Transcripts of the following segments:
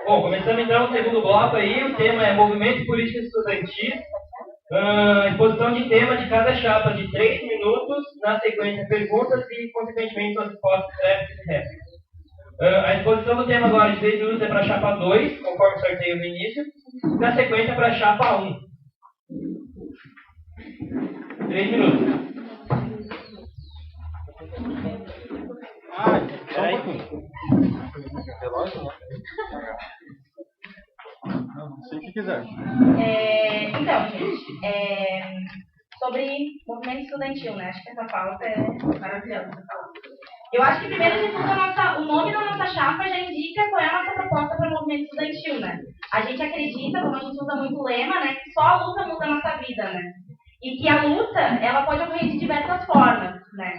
Bom, começando então o segundo bloco aí, o tema é Movimento Político Estudantil. Exposição de tema de cada chapa de 3 minutos, na sequência perguntas e, consequentemente, suas respostas breves e réplicas. A exposição do tema agora de 3 minutos é para a chapa 2, conforme sorteio no início, na sequência para a chapa 1. 3 minutos. Relógio, né? Não sei o que quiser. Então, gente, sobre movimento estudantil, né? Acho que essa pauta é maravilhosa. Eu acho que primeiro de tudo o nome da nossa chapa já indica qual é a nossa proposta para o movimento estudantil, né? A gente acredita, como a gente usa muito o lema, né, que só a luta muda a nossa vida, né? E que a luta, ela pode ocorrer de diversas formas, né?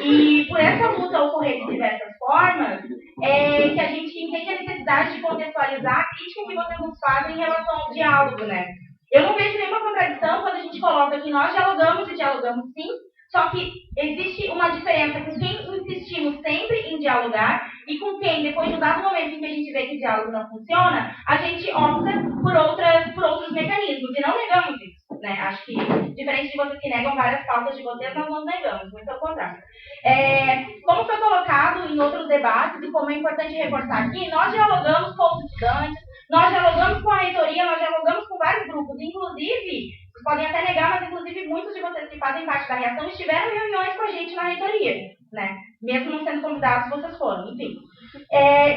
E por essa luta ocorrer de diversas formas, é que a gente entende a necessidade de contextualizar a crítica que vocês nos fazem em relação ao diálogo, né? Eu não vejo nenhuma contradição quando a gente coloca que nós dialogamos e dialogamos sim, só que existe uma diferença com quem insistimos sempre em dialogar e com quem, depois de um dado momento em que a gente vê que o diálogo não funciona, a gente opta por outros mecanismos e não negamos isso, né? Acho que, diferente de vocês que negam várias pautas de vocês, nós não negamos, muito ao contrário. Como foi colocado em outros debates e como é importante reforçar aqui, nós dialogamos com os estudantes, nós dialogamos com a reitoria, nós dialogamos com vários grupos, inclusive, vocês podem até negar, mas inclusive muitos de vocês que fazem parte da reação estiveram em reuniões com a gente na reitoria, né? Mesmo não sendo convidados, vocês foram, enfim.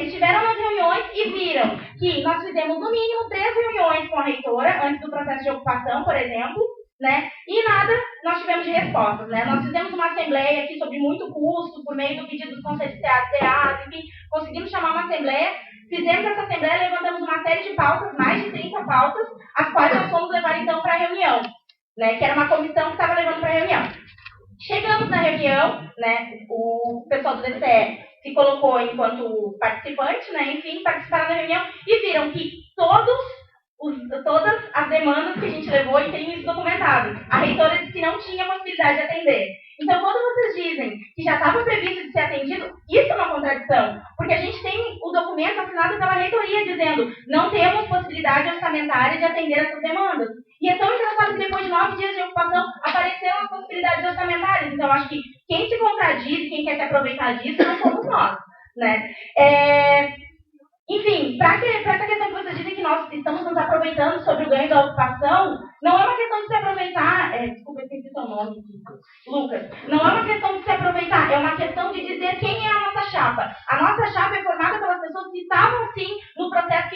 Estiveram nas reuniões e viram que nós fizemos no mínimo 3 reuniões com a reitora, antes do processo de ocupação, por exemplo, né? E nada nós tivemos de respostas, né? Nós fizemos uma assembleia aqui sobre muito custo, por meio do pedido do Conselho de SEAD, enfim, conseguimos chamar uma assembleia. Fizemos essa assembleia, levantamos uma série de pautas, mais de 30 pautas, as quais nós fomos levar então para a reunião, né, que era uma comissão que estava levando para a reunião. Chegamos na reunião, né, o pessoal do DCE se colocou enquanto participante, né, enfim, participaram da reunião e viram que todas as demandas que a gente levou e tem isso documentado. A reitora disse que não tinha possibilidade de atender. Então, quando vocês dizem que já estava previsto de ser atendido, isso é uma contradição, porque a gente tem o documento assinado pela reitoria dizendo não temos possibilidade orçamentária de atender essas demandas. E é tão engraçado que depois de 9 dias de ocupação apareceram as possibilidades orçamentárias. Então, acho que quem se contradiz, quem quer se aproveitar disso, não somos nós, né? Enfim, para essa questão que vocês dizem que nós estamos nos aproveitando sobre o ganho da ocupação, não é uma questão de se aproveitar, desculpa, esqueci seu nome, Lucas, não é uma questão de se aproveitar, é uma questão de dizer quem é a nossa chapa. A nossa chapa é formada pelas pessoas que estavam, sim, no processo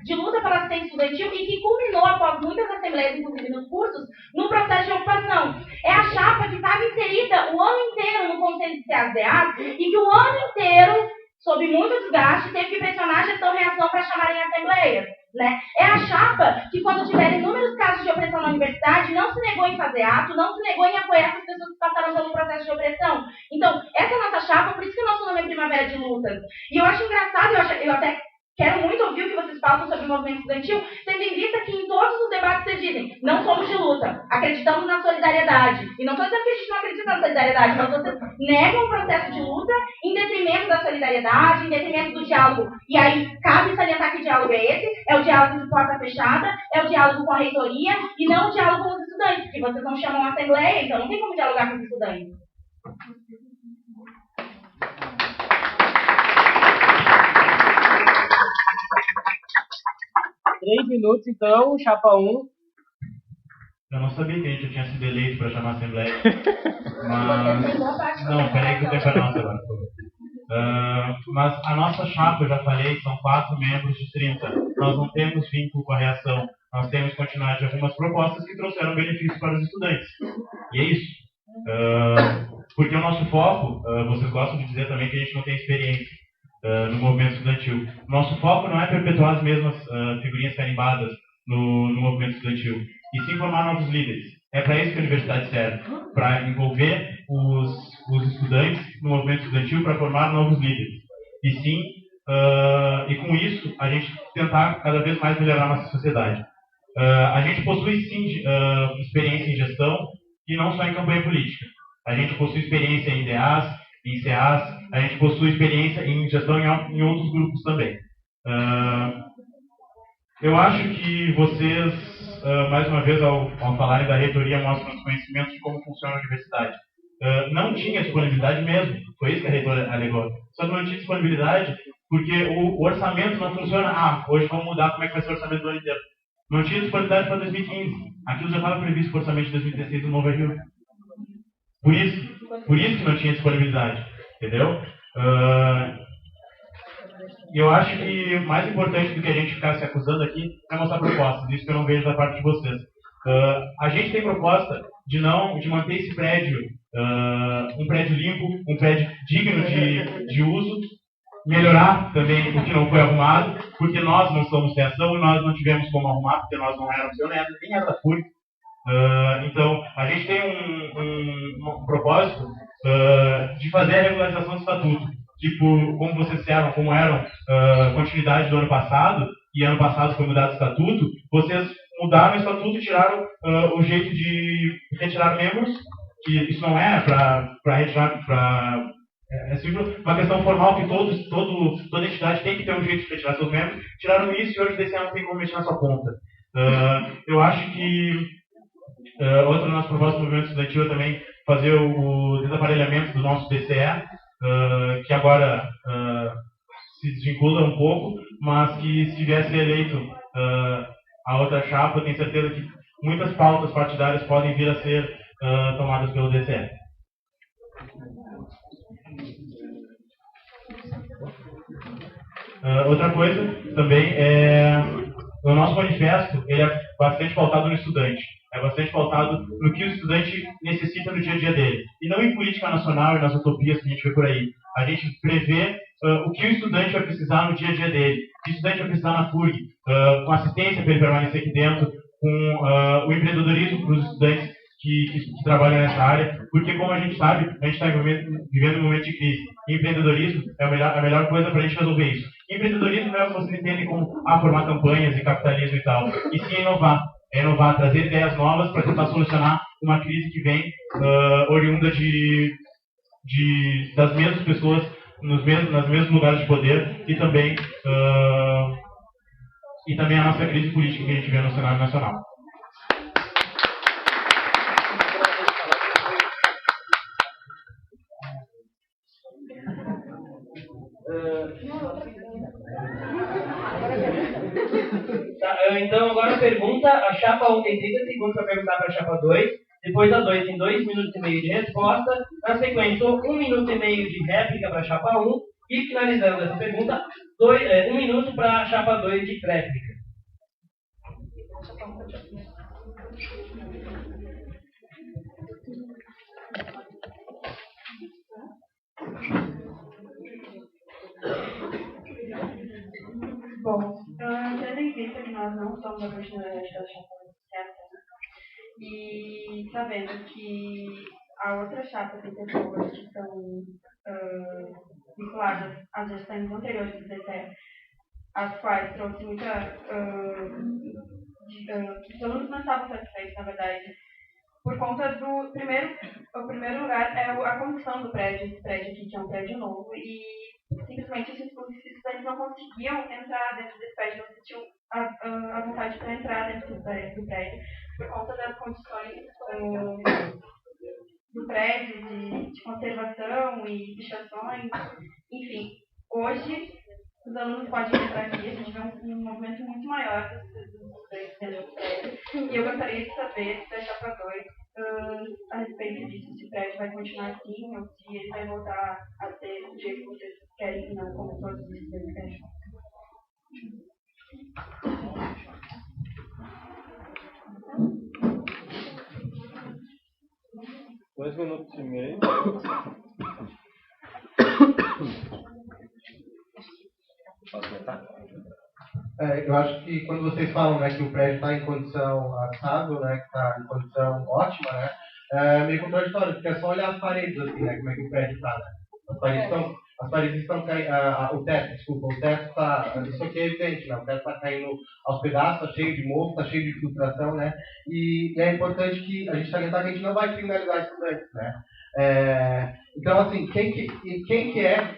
de luta pela assistência estudantil e que culminou, após muitas assembleias, inclusive nos cursos, no processo de ocupação. É a chapa que estava inserida o ano inteiro no Conselho de SEAD e que o ano inteiro, sob muito desgaste, teve que pressionar a gestão-reação para chamarem a assembleia, né? É a chapa que, quando tiver inúmeros casos de opressão na universidade, não se negou em fazer ato, não se negou em apoiar essas pessoas que passaram pelo processo de opressão. Então, essa é a nossa chapa, por isso que o nosso nome é Primavera de Lutas. E eu acho engraçado, eu até quero muito ouvir o que vocês falam sobre o movimento estudantil, tendo em vista que em todos os debates vocês dizem, não somos de luta, acreditamos na solidariedade. E não estou dizendo que a gente não acredita na solidariedade, mas vocês negam o processo de luta em detrimento da solidariedade, em detrimento do diálogo. E aí, cabe salientar que diálogo é esse? É o diálogo de porta fechada, é o diálogo com a reitoria, e não o diálogo com os estudantes, porque vocês não chamam a assembleia, então não tem como dialogar com os estudantes. 3 minutos, então, chapa 1. Eu não sabia que a gente tinha sido eleito para chamar a Assembleia. Mas... Não, peraí que o tempo é nosso agora. Mas a nossa chapa, eu já falei, são 4 membros de 30. Nós não temos vínculo com a reação. Nós temos continuidade de algumas propostas que trouxeram benefícios para os estudantes. E é isso. Porque o nosso foco, vocês gostam de dizer também que a gente não tem experiência no movimento estudantil. Nosso foco não é perpetuar as mesmas figurinhas carimbadas no movimento estudantil, e sim formar novos líderes. É para isso que a universidade serve, para envolver os estudantes no movimento estudantil, para formar novos líderes. E sim, e com isso, a gente tentar cada vez mais melhorar a nossa sociedade. A gente possui sim experiência em gestão, e não só em campanha política. A gente possui experiência em DAs, em CAs, a gente possui experiência em gestão em outros grupos também. Eu acho que vocês, mais uma vez, ao falarem da reitoria, mostram os conhecimentos de como funciona a universidade. Não tinha disponibilidade mesmo, foi isso que a reitora alegou. Só que não tinha disponibilidade porque o orçamento não funciona. Hoje vamos mudar como é que vai ser o orçamento do ano inteiro. Não tinha disponibilidade para 2015. Aquilo já estava previsto para o orçamento de 2016 no novo RU. Por isso que não tinha disponibilidade, entendeu? Eu acho que mais importante do que a gente ficar se acusando aqui é mostrar propostas. Isso que eu não vejo da parte de vocês. A gente tem proposta de manter esse prédio um prédio limpo, um prédio digno de uso, melhorar também o que não foi arrumado, porque nós não somos reação e nós não tivemos como arrumar, porque nós não éramos pioneiros, nem era da FURG. Então, a gente tem um propósito de fazer a regularização do estatuto, que, como vocês disseram, como eram continuidade do ano passado, e ano passado foi mudado o estatuto, vocês mudaram o estatuto e tiraram o jeito de retirar membros, que isso não é para retirar, é simples, uma questão formal que toda entidade tem que ter um jeito de retirar seus membros, tiraram isso e hoje o DCE não tem como mexer na sua conta. Eu acho que outra das nossas propostas do movimento estudantil é também fazer o desaparelhamento do nosso DCE, que agora se desvincula um pouco, mas que se viesse eleito a outra chapa, eu tenho certeza que muitas pautas partidárias podem vir a ser tomadas pelo DCE. Outra coisa também é o nosso manifesto, ele é bastante pautado no estudante, é bastante pautado no que o estudante necessita no dia a dia dele, e não em política nacional e nas utopias que a gente vê por aí. A gente prevê o que o estudante vai precisar no dia a dia dele, o que o estudante vai precisar na FURG, com assistência para ele permanecer aqui dentro, com o empreendedorismo para os estudantes que trabalham nessa área, porque, como a gente sabe, a gente está vivendo um momento de crise. E empreendedorismo é a melhor coisa para a gente resolver isso. Empreendedorismo não é o que vocês entendem como formar campanhas e capitalismo e tal, e sim inovar, trazer ideias novas para tentar solucionar uma crise que vem oriunda das mesmas pessoas nos mesmos lugares de poder e também a nossa crise política que a gente vê no cenário nacional. Então, agora a pergunta, a chapa 1 tem 30 segundos para perguntar para a chapa 2, depois a 2 tem 2 minutos e meio de resposta, na sequência 1 minuto e meio de réplica para a chapa 1, e finalizando essa pergunta, 1 minuto para a chapa 2 de réplica. Bom, tendo em vista que nós não somos a continuidade da chapa certa, e sabendo que a outra chapa tem pessoas que são vinculadas às gestões anteriores do DCE, as quais trouxe muita... os alunos não estavam satisfeitos, na verdade, por conta do... o primeiro lugar é a construção do prédio, esse prédio aqui, que é um prédio novo, e simplesmente os estudantes não conseguiam entrar dentro desse prédio, não sentiam a vontade para entrar dentro do prédio, por conta das condições do prédio, de conservação e pichações. Enfim, hoje os alunos podem entrar aqui, a gente vê um movimento muito maior dos estudantes dentro do prédio. E eu gostaria de saber, da chapa 2, a respeito disso, se o prédio vai continuar assim, ou se ele vai voltar a ser do jeito que vocês querem, e não como todos os estudantes querem. 2 minutos e meio. Eu acho que quando vocês falam, né, que o prédio está em condição aceitável, né, que está em condição ótima, né, é meio contraditório, porque é só olhar as paredes, assim, né, como é que o prédio está, né. As paredes estão caindo, o teto está, isso aqui é evidente, né, o teto está caindo aos pedaços, está cheio de mofo, está cheio de filtração, né, e é importante que a gente salientar que a gente não vai criminalizar estudantes, né. Então, assim, quem que é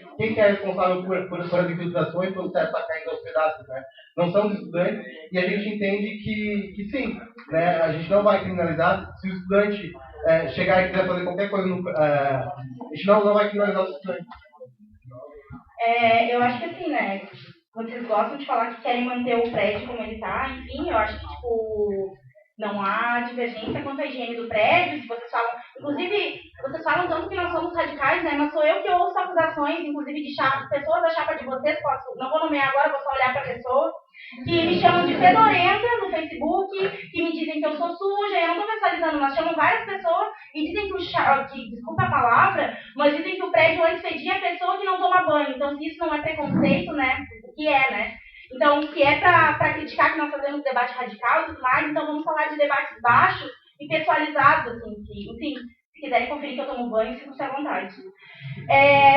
responsável por as infiltrações, pelo teto estar caindo aos pedaços, né? Não são os estudantes, e a gente entende que sim, né? A gente não vai criminalizar se o estudante chegar e quiser fazer qualquer coisa, a gente não vai criminalizar os estudantes. Eu acho que assim, né? Vocês gostam de falar que querem manter o prédio como ele está, enfim, eu acho que, tipo, não há divergência quanto à higiene do prédio. Se vocês falam, inclusive, vocês falam tanto que nós somos radicais, né? Mas sou eu que ouço acusações, inclusive, de pessoas da chapa de vocês, não vou nomear agora, vou só olhar para a pessoa, que me chamam de fedorenta no Facebook, que me dizem que eu sou suja, eu não estou visualizando, mas chamam várias pessoas e dizem que desculpa a palavra, mas dizem que o prédio antes fedia a pessoa que não toma banho. Então, se isso não é preconceito, né? O que é, né? Então, se é para criticar que nós fazemos debate radical e tudo mais, então vamos falar de debates baixos e pessoalizados, assim, que, enfim, se quiserem conferir que eu tomo banho, fico à vontade.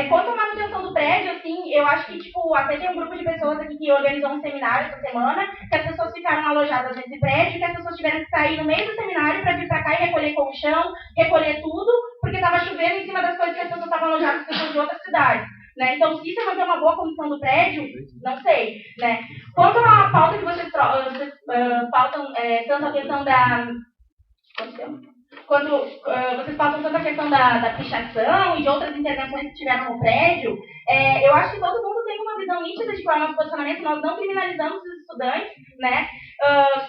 Quanto à manutenção do prédio, assim, eu acho que, tipo, até tem um grupo de pessoas aqui que organizou um seminário essa semana, que as pessoas ficaram alojadas nesse prédio, que as pessoas tiveram que sair no meio do seminário para vir para cá e recolher colchão, recolher tudo, porque estava chovendo em cima das coisas que as pessoas estavam alojadas, pessoas de outras cidades. Né? Então, se isso é manter uma boa condição do prédio, não sei. Né? Quanto à pauta que vocês pautam, tanto a questão da... Quando vocês pautam tanto a questão da pichação e de outras intervenções que tiveram no prédio, eu acho que todo mundo tem uma visão nítida de qual é o nosso posicionamento. Nós não criminalizamos os estudantes, né,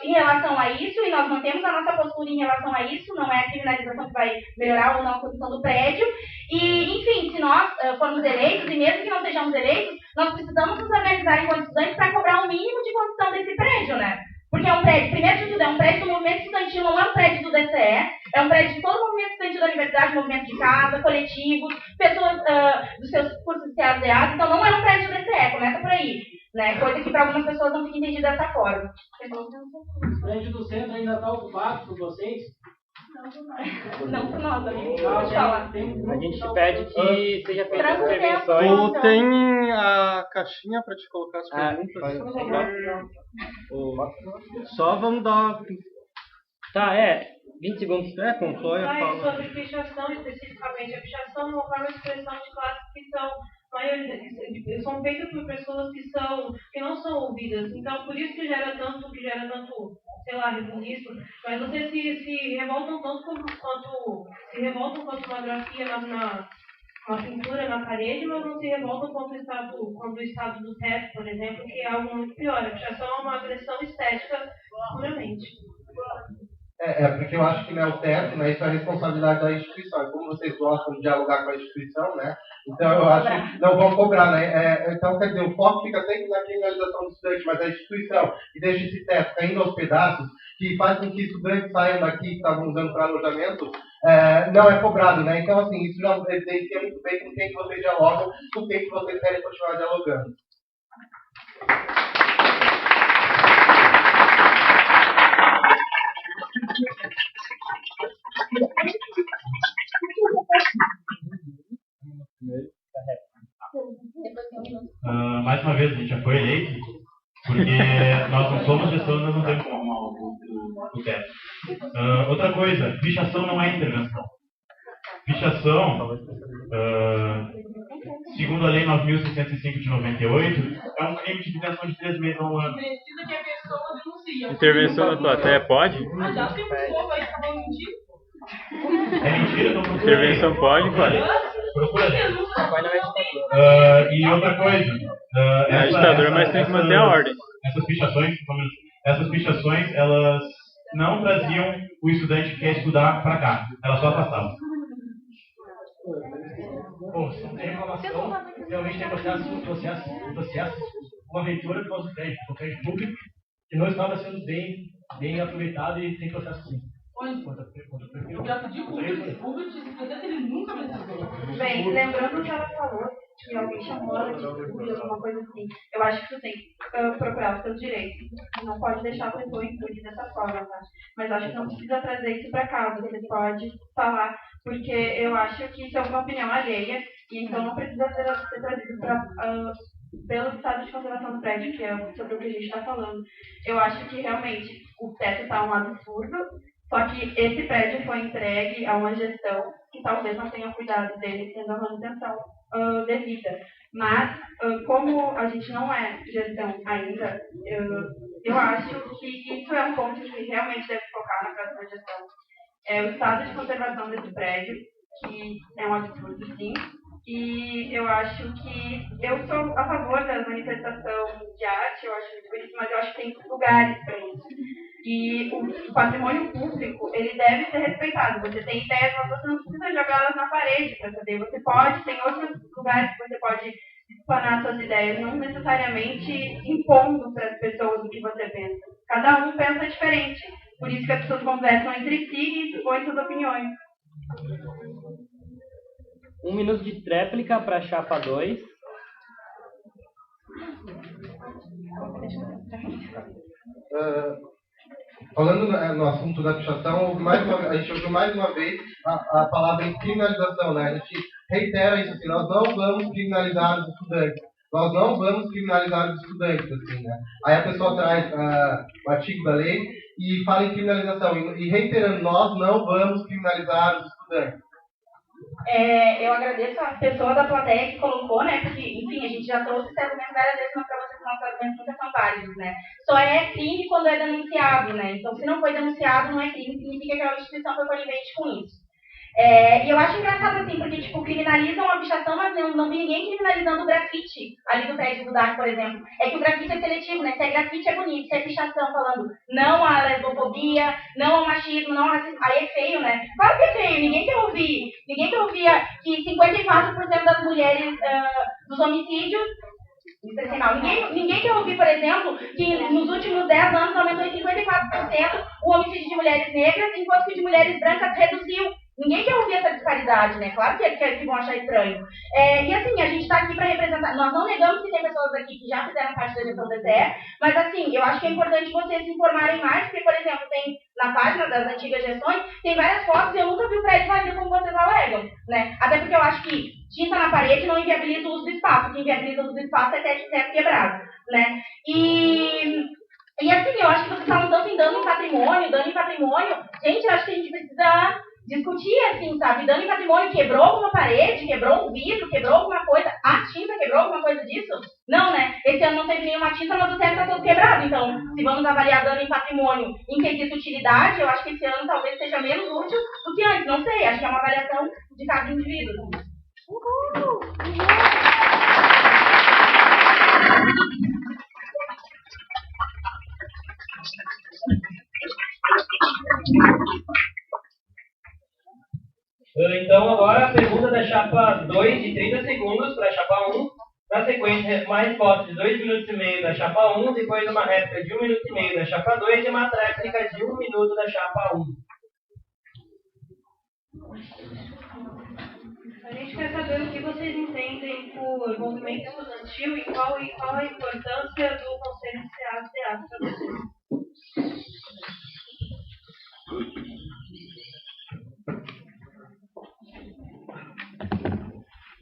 em relação a isso, e nós mantemos a nossa postura em relação a isso. Não é a criminalização que vai melhorar ou não a condição do prédio. E, enfim, se nós formos eleitos, e mesmo que não sejamos eleitos, nós precisamos nos organizar enquanto estudantes para cobrar o mínimo de condição desse prédio, né? Porque é um prédio, primeiro de tudo, é um prédio do movimento estudantil, não é um prédio do DCE, é um prédio de todo o movimento estudantil da universidade, movimento de casa, coletivos, pessoas dos seus cursos de ADA, então não é um prédio do DCE, começa por aí, né? Coisa que para algumas pessoas não fica entendida dessa forma. O prédio do centro ainda está ocupado por vocês? Não por nós, amigo. Pode falar. A gente pede que seja feita as intervenções. Tu tem a caixinha para te colocar as perguntas? Só vamos dar... Tá, 20 segundos. Conclui a fala. Sobre pichação, especificamente, a pichação é uma forma de expressão de classes que são feitas por pessoas que não são ouvidas. Então, por isso que gera tanto, sei lá, rebuliço. Mas vocês se revoltam tanto quanto uma grafia uma pintura na parede, mas não se revoltam quanto o estado do teto, por exemplo, que é algo muito pior. A pichação é uma agressão estética puramente. Porque eu acho que, né, o teto, né, isso é a responsabilidade da instituição. Como vocês gostam de dialogar com a instituição, né, então eu acho que não vão cobrar, né. Então, quer dizer, o foco fica sempre na criminalização do estudante, mas a instituição que deixa esse teto caindo aos pedaços, que faz com que estudantes saiam daqui que estavam usando para alojamento, não é cobrado, né. Então, assim, isso já evidencia muito bem com quem que vocês dialogam, com quem que vocês querem continuar dialogando. Mais uma vez, a gente já foi eleito, porque nós não somos pessoas, nós não temos o teto. Outra coisa, pichação não é intervenção. Pichação, segundo a Lei 9.605 de 98, é um crime de detenção de 3 meses a um ano. Precisa que a pessoa denuncie. Intervenção na plateia pode? Já tem pessoa aí que estava mentindo. É mentira, então procura. Intervenção pode, pode. Procura. E outra coisa. É agitador, mas tem que manter a ordem. Essas pichações, elas não traziam o estudante que quer estudar para cá. Elas só afastavam. Bom, se não tem reclamação, realmente tem processo, uma aventura por causa do prédio, um prédio público, que não estava sendo bem aproveitado e tem processo sim. Eu já pedi público, ele nunca me respondeu. Bem, lembrando o que ela falou, que alguém chamou ela de público, alguma coisa assim, eu acho que tu tem que procurar os teus direitos. Não pode deixar a pessoa impudir dessa forma, tá? Mas acho que não precisa trazer isso para casa, você pode falar, porque eu acho que isso é uma opinião alheia, e então não precisa ser trazido pelo estado de conservação do prédio, que é sobre o que a gente está falando. Eu acho que realmente o teto está um absurdo, Só que esse prédio foi entregue a uma gestão que talvez não tenha cuidado dele, tendo a manutenção devida. Mas, como a gente não é gestão ainda, eu acho que isso é um ponto que realmente deve focar na próxima gestão. É o estado de conservação desse prédio, que é um absurdo, sim. E eu acho que eu sou a favor da manifestação de arte, eu acho muito bonito, mas eu acho que tem lugares para isso. E o patrimônio público, ele deve ser respeitado. Você tem ideias, mas você não precisa jogá-las na parede para saber. Você pode, tem outros lugares que você pode explanar suas ideias, não necessariamente impondo para as pessoas o que você pensa. Cada um pensa diferente. Por isso que as pessoas conversam entre si e expõem suas opiniões. 1 minuto de tréplica para a chapa 2. Falando no assunto da pichação, a gente ouviu mais uma vez a palavra em criminalização, né? A gente reitera isso assim, nós não vamos criminalizar os estudantes. Nós não vamos criminalizar os estudantes, assim, né? Aí a pessoa traz o artigo da lei e fala em criminalização. E reiterando, nós não vamos criminalizar os estudantes. Eu agradeço a pessoa da plateia que colocou, né? Porque, enfim, a gente já trouxe esse argumento várias vezes, mas para vocês nossos argumentos nunca são válidos, né? Só é crime quando é denunciado, né? Então, se não foi denunciado, não é crime, significa que a instituição foi conivente com isso. E eu acho engraçado assim, porque tipo, criminalizam a pichação, mas não vi ninguém criminalizando o grafite ali do prédio do DAC, por exemplo. É que o grafite é seletivo, né? Se é grafite é bonito, se é pichação falando não à lesbofobia, não ao machismo, não ao racismo, aí é feio, né? Claro que é feio, ninguém quer ouvir que 54% das mulheres dos homicídios. Ninguém quer ouvir, por exemplo, que nos últimos 10 anos aumentou em 54% o homicídio de mulheres negras, enquanto que o de mulheres brancas reduziu. Ninguém quer ouvir essa disparidade, né? Claro que vão achar estranho. E assim, a gente está aqui para representar. Nós não negamos que tem pessoas aqui que já fizeram parte da gestão do DCE, mas assim, eu acho que é importante vocês se informarem mais, porque, por exemplo, tem na página das antigas gestões, tem várias fotos e eu nunca vi o prédio vazio como vocês alegam, né? Até porque eu acho que tinta na parede não inviabiliza o uso do espaço. O que inviabiliza o uso do espaço é teto quebrado, né? E assim, eu acho que vocês estavam tanto em dano em patrimônio. Gente, eu acho que a gente precisa discutir, assim, sabe? Dano em patrimônio, quebrou alguma parede, quebrou um vidro, quebrou alguma coisa. A tinta quebrou alguma coisa disso? Não, né? Esse ano não teve nenhuma tinta, mas o teto está todo quebrado. Então, se vamos avaliar dano em patrimônio em quesito utilidade, eu acho que esse ano talvez seja menos útil do que antes. Não sei, acho que é uma avaliação de cada indivíduo. Uhul! Então, agora a pergunta da chapa 2 de 30 segundos para a chapa 1. Na sequência, uma resposta de 2 minutos e meio da chapa 1, depois uma réplica de 1 minuto e meio da chapa 2 e uma réplica de 1 minuto da chapa 1. A gente quer saber o que vocês entendem por movimento estudantil e qual a importância do Conselho de SEAD para vocês.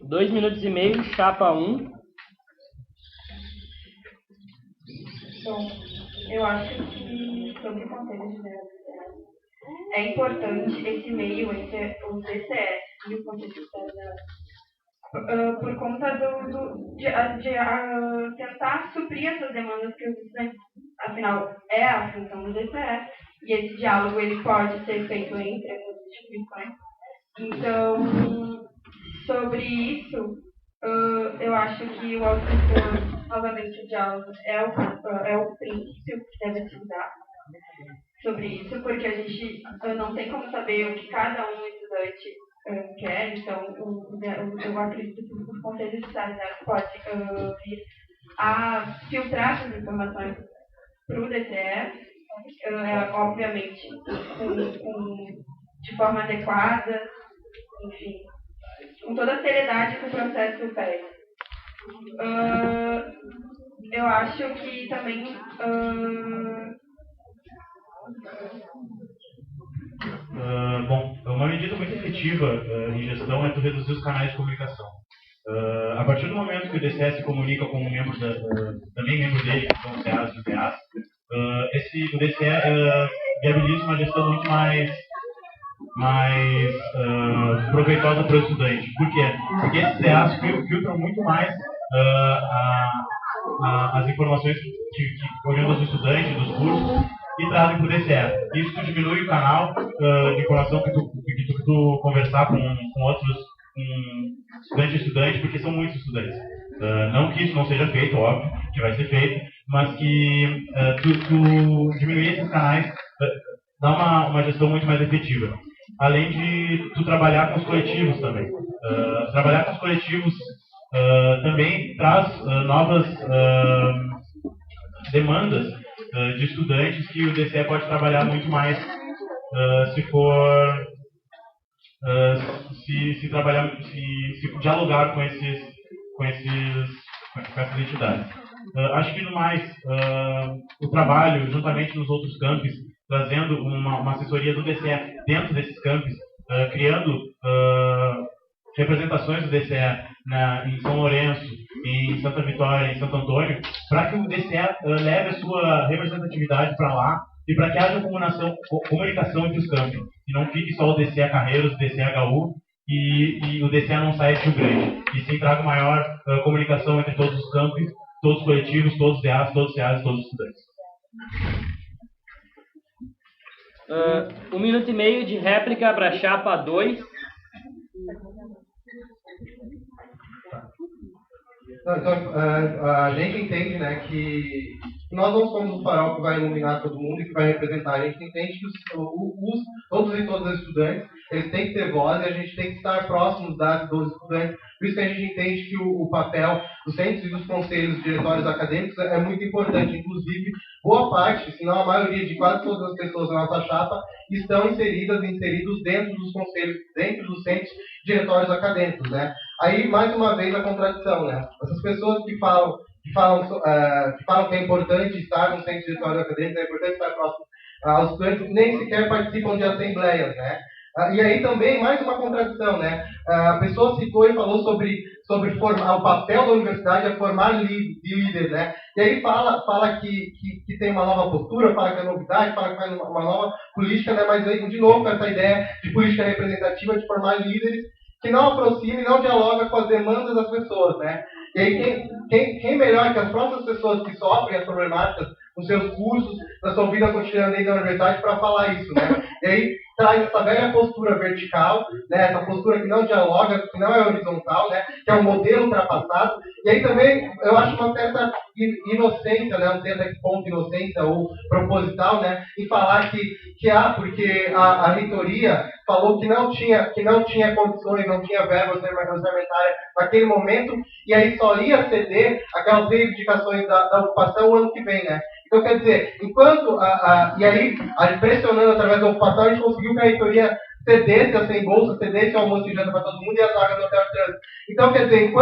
2 minutos e meio, chapa 1. Bom, eu acho que sobre o Conselho de SEAD é importante esse meio entre o DCE e o Conselho de SEAD por conta de tentar suprir essas demandas que os estudantes, afinal, é a função do DCE, e esse diálogo ele pode ser feito entre as instituições. Então, sobre isso, eu acho que o autor, novamente, o diálogo é o princípio que deve se dar sobre isso, porque a gente não tem como saber o que cada um estudante quer, então eu acredito que o Conselho de SEAD pode vir a filtrar essas informações para o DCE, obviamente de forma adequada, enfim, com toda a seriedade que o processo pede. Eu acho que também bom, uma medida muito efetiva em gestão é tu reduzir os canais de comunicação. A partir do momento que o DCE se comunica com um membro também membro dele, que são os CEAs e os DEAs, o DCE viabiliza uma gestão muito mais proveitosa para o estudante. Por quê? Porque esses CAs filtram muito mais as informações que oriundas do estudante, dos cursos, e trazem para o DCE. Isso diminui o canal de informação que tu conversar com outros estudante, porque são muitos estudantes. Não que isso não seja feito, óbvio, que vai ser feito, mas que tu diminuir esses canais dá uma gestão muito mais efetiva. Além de tu trabalhar com os coletivos também. Trabalhar com os coletivos também traz novas demandas de estudantes que o DCE pode trabalhar muito mais se dialogar com essas entidades. Acho que no mais o trabalho juntamente nos outros campos, trazendo uma assessoria do DCE dentro desses campos, criando representações do DCE em São Lourenço, em Santa Vitória, em Santo Antônio, para que o DCE leve a sua representatividade para lá e para que haja comunicação entre os campos. E não fique só o DCE Carreiros, o DCE HU e o DCE não saia de Rio Grande. E sim traga maior comunicação entre todos os campos, todos os coletivos, todos os DAs, todos os CAs e todos os estudantes. 1 minuto e meio de réplica para a chapa 2. Então, a gente entende, né, que nós não somos o farol que vai iluminar todo mundo e que vai representar. A gente entende que todos e todas os estudantes, eles têm que ter voz e a gente tem que estar próximos dos estudantes. Por isso que a gente entende que o papel dos centros e dos conselhos diretórios acadêmicos é muito importante. Inclusive, boa parte, se não a maioria de quase todas as pessoas da nossa chapa estão inseridos dentro dos conselhos, dentro dos centros diretórios acadêmicos, né? Aí, mais uma vez, a contradição, né? Essas pessoas que falam que é importante estar no centro diretório acadêmico, é importante estar próximo aos estudantes, nem sequer participam de assembleias, né? E aí também, mais uma contradição, né? A pessoa citou e falou sobre formar, o papel da universidade é formar líder, né? E aí fala que tem uma nova postura, fala que é novidade, fala que faz uma nova política, né? Mas aí, de novo, com essa ideia de política representativa, de formar líderes que não aproxima e não dialoga com as demandas das pessoas, né? E aí, quem melhor que as próprias pessoas que sofrem as problemáticas nos seus cursos, na sua vida cotidiana dentro da universidade, para falar isso, né? E aí traz essa velha postura vertical, né? Essa postura que não dialoga, que não é horizontal, né? Que é um modelo ultrapassado. E aí também eu acho uma certa inocência, né? Um certo ponto de inocência ou proposital, né? Em falar porque a reitoria falou que não tinha condições, não tinha verba orçamentária naquele momento, e aí só ia ceder aquelas reivindicações da ocupação o ano que vem, né? Então, quer dizer, e aí, pressionando através da ocupação, a gente conseguiu que a reitoria cedesse a sem bolsa, cedesse o almoço e janta para todo mundo e as vagas no hotel de trânsito. Então, quer dizer,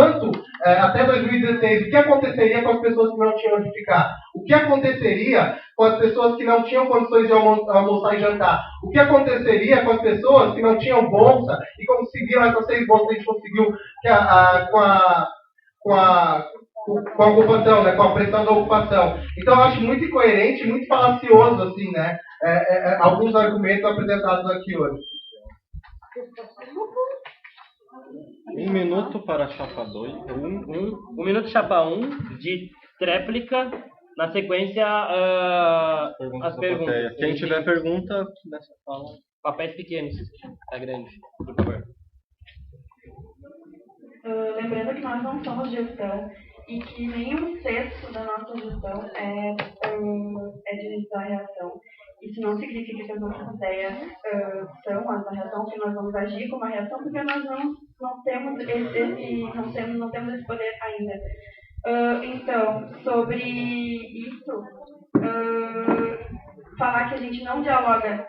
até 2016, o que aconteceria com as pessoas que não tinham onde ficar? O que aconteceria com as pessoas que não tinham condições de almoçar e jantar? O que aconteceria com as pessoas que não tinham bolsa e conseguiram essas 6 bolsas que a gente conseguiu com a ocupação, né, com a pressão da ocupação. Então, eu acho muito incoerente, muito falacioso, assim, né, alguns argumentos apresentados aqui hoje. 1 minuto para a chapa 2. 1 minuto chapa 1 de tréplica. Na sequência, as perguntas. Quem tiver pergunta, nessa fala. Papéis pequenos, tá grande, por favor. Lembrando que nós não somos gestão e que nem 1/6 da nossa gestão é direito da reação. Isso não significa que as nossas ideias são as da reação, que nós vamos agir como a reação, porque nós não temos esse poder ainda. Então, sobre isso, falar que a gente não dialoga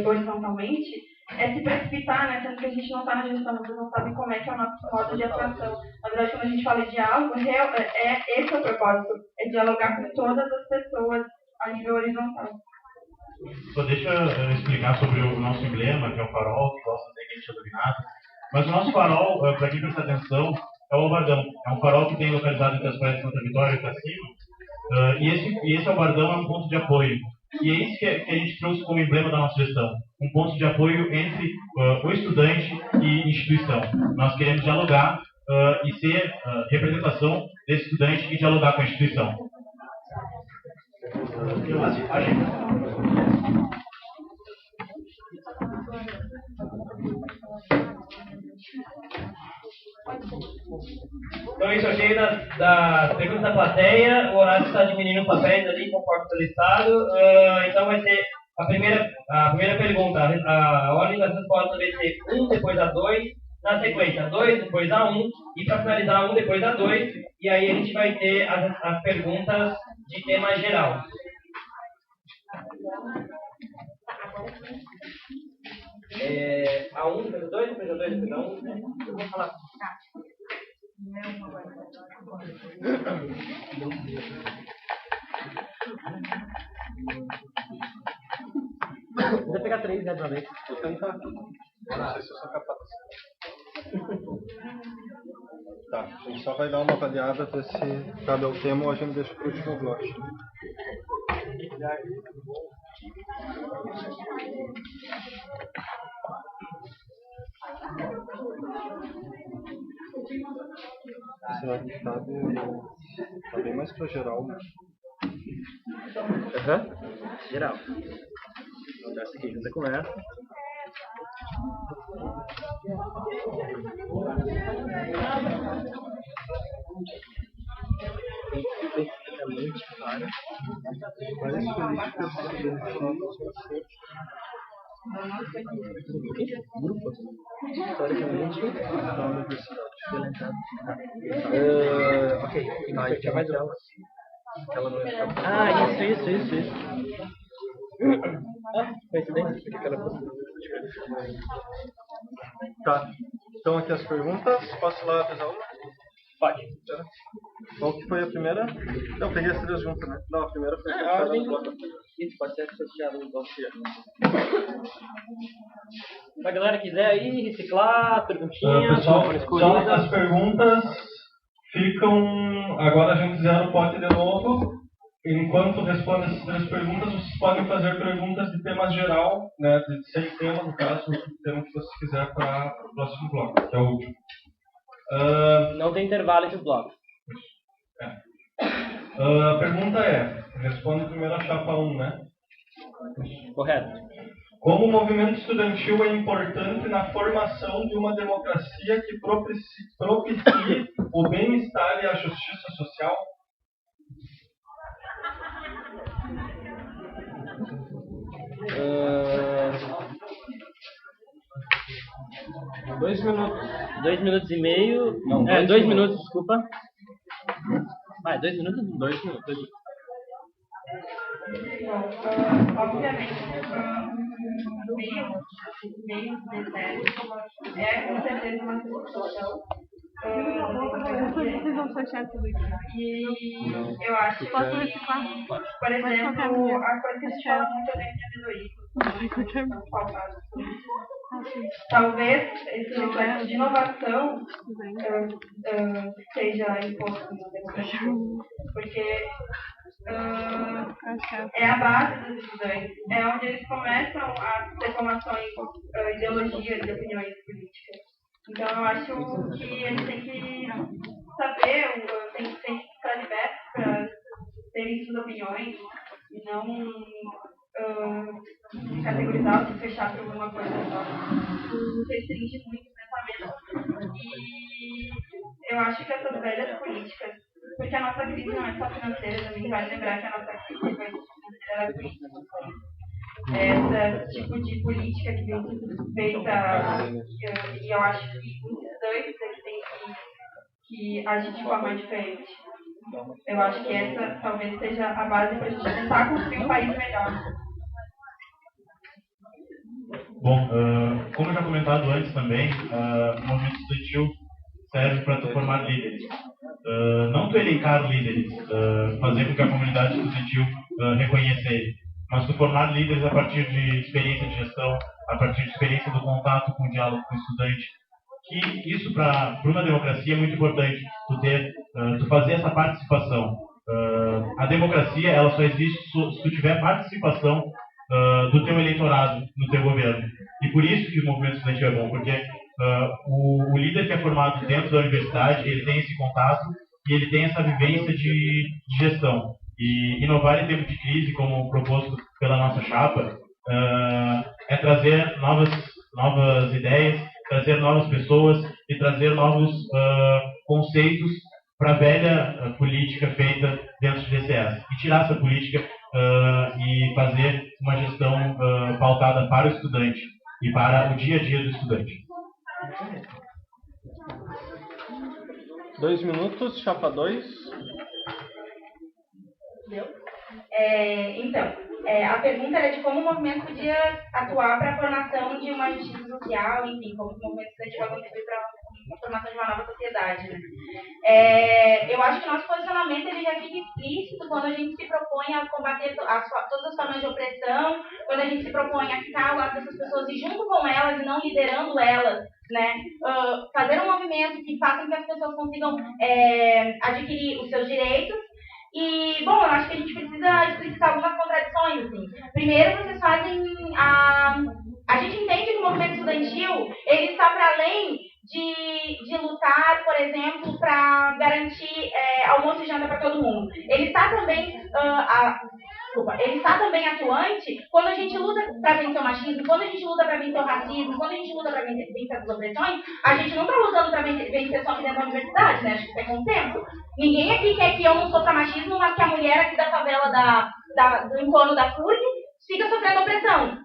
horizontalmente é se precipitar, né? Sendo que a gente não está na gestão, vocês não sabem como é que é o nosso modo de atuação. Na verdade, quando a gente fala de diálogo, esse é o propósito, é dialogar com todas as pessoas a nível horizontal. Só deixa eu explicar sobre o nosso emblema, que é o farol, que gosta de dizer que a gente é dominado. Mas o nosso farol, para quem presta atenção, é o Albardão. É um farol que tem localizado entre as praias de Santa Vitória e Cassino. E esse Albardão é um ponto de apoio. E é isso que a gente trouxe como emblema da nossa gestão, um ponto de apoio entre o estudante e instituição. Nós queremos dialogar e ser representação desse estudante e dialogar com a instituição. Então isso, eu cheio das perguntas da plateia, o Horácio está diminuindo papéis ali conforme solicitado. Então vai ser a primeira pergunta, a ordem das respostas vai ser 1 depois a 2, na sequência 2 depois a 1, e para finalizar 1 depois a 2, e aí a gente vai ter as perguntas de tema geral. A 1 depois a 2, depois a 2 depois a 1, eu vou falar. Vou pegar 3, né, de uma vez. Não sei se eu sou capaz. Tá, a gente só vai dar uma avaliada, ver se cabe ao tema ou a gente deixa para o último bloco. Será que cabe? Tá bem mais para geral, né? Geral. Essa aqui você começa. Especificamente para Várias políticas subvencionadas grupos. Historicamente, da universidade. Ok. Aí tem mais aulas. Ela não é Ah, isso. Coincidência. Tá. Então aqui as perguntas. Posso ir lá avisar uma? Pode. Qual que foi a primeira? Não, peguei as três juntas, né? Não, a primeira foi a Isso, pode ser associado no bloco. Se a galera quiser aí reciclar, perguntinha, pessoal, só as perguntas ficam. Agora a gente zera o pote de novo. Enquanto responde essas três perguntas, vocês podem fazer perguntas de tema geral, né, sem tema, no caso, o tema que você quiser para o próximo bloco, que é o último. Não tem intervalo entre os blocos. A pergunta é, responde primeiro a chapa 1, né? Correto. Como o movimento estudantil é importante na formação de uma democracia que propicie o bem-estar e a justiça social? Dois minutos. 2 minutos e meio. Não, 2 minutos, desculpa. Vai, 2 minutos? 2 minutos. Bom, obviamente, meio de zero é com certeza uma solução. E eu acho que, por exemplo, a coisa que a gente fala muito é de empreendedorismo. Talvez esse reflexo de inovação seja imposto na democracia, porque é a base dos estudantes, é onde eles começam a ter formações, ideologias e opiniões políticas. Então eu acho que eles têm que saber, tem que estar libertos para terem suas opiniões e não categorizar ou se fechar por alguma coisa só. Isso restringe muito o pensamento. E eu acho que essas velhas políticas, porque a nossa crise não é só financeira, também vale lembrar que a nossa crise financeira é política. Esse tipo de política que vem sendo feita, e eu acho que os estudantes têm que agir de forma diferente. Eu acho que essa talvez seja a base para a gente tentar construir um país melhor. Bom, como já comentado antes também, o movimento estudantil serve para tu formar líderes. Não tu elencar líderes, fazer com que a comunidade estudantil reconheça ele, mas tu formar líderes a partir de experiência de gestão, a partir de experiência do contato com o diálogo com o estudante. Que isso para uma democracia é muito importante, tu fazer essa participação. A democracia ela só existe se tu tiver participação do teu eleitorado no teu governo. E por isso que o movimento estudantil é bom, porque o líder que é formado dentro da universidade, ele tem esse contato e ele tem essa vivência de gestão. E inovar em tempo de crise, como proposto pela nossa chapa, é trazer novas ideias, trazer novas pessoas e trazer novos conceitos para a velha política feita dentro do DCS. E tirar essa política e fazer uma gestão pautada para o estudante e para o dia a dia do estudante. 2 minutos, chapa 2. A pergunta era de como o movimento podia atuar para a formação de uma justiça social, enfim, como o movimento estudantil vai contribuir para a formação de uma nova sociedade. Né? Eu acho que o nosso posicionamento ele já fica explícito quando a gente se propõe a combater todas as formas de opressão, quando a gente se propõe a ficar ao lado dessas pessoas e junto com elas e não liderando elas, né? Fazer um movimento que faça com que as pessoas consigam adquirir os seus direitos. E, bom, eu acho que a gente precisa explicitar algumas contradições, assim. Primeiro, vocês fazem a gente entende que o movimento estudantil, ele está para além de lutar, por exemplo, para garantir almoço e janta para todo mundo. Ele está também atuante quando a gente luta para vencer o machismo, quando a gente luta para vencer o racismo, quando a gente luta para vencer as opressões, a gente não está lutando para vencer só aqui dentro da universidade, né? Acho que tem um tempo. Ninguém aqui quer que eu não sofra machismo, mas que a mulher aqui da favela do entorno da FURG siga sofrendo opressão.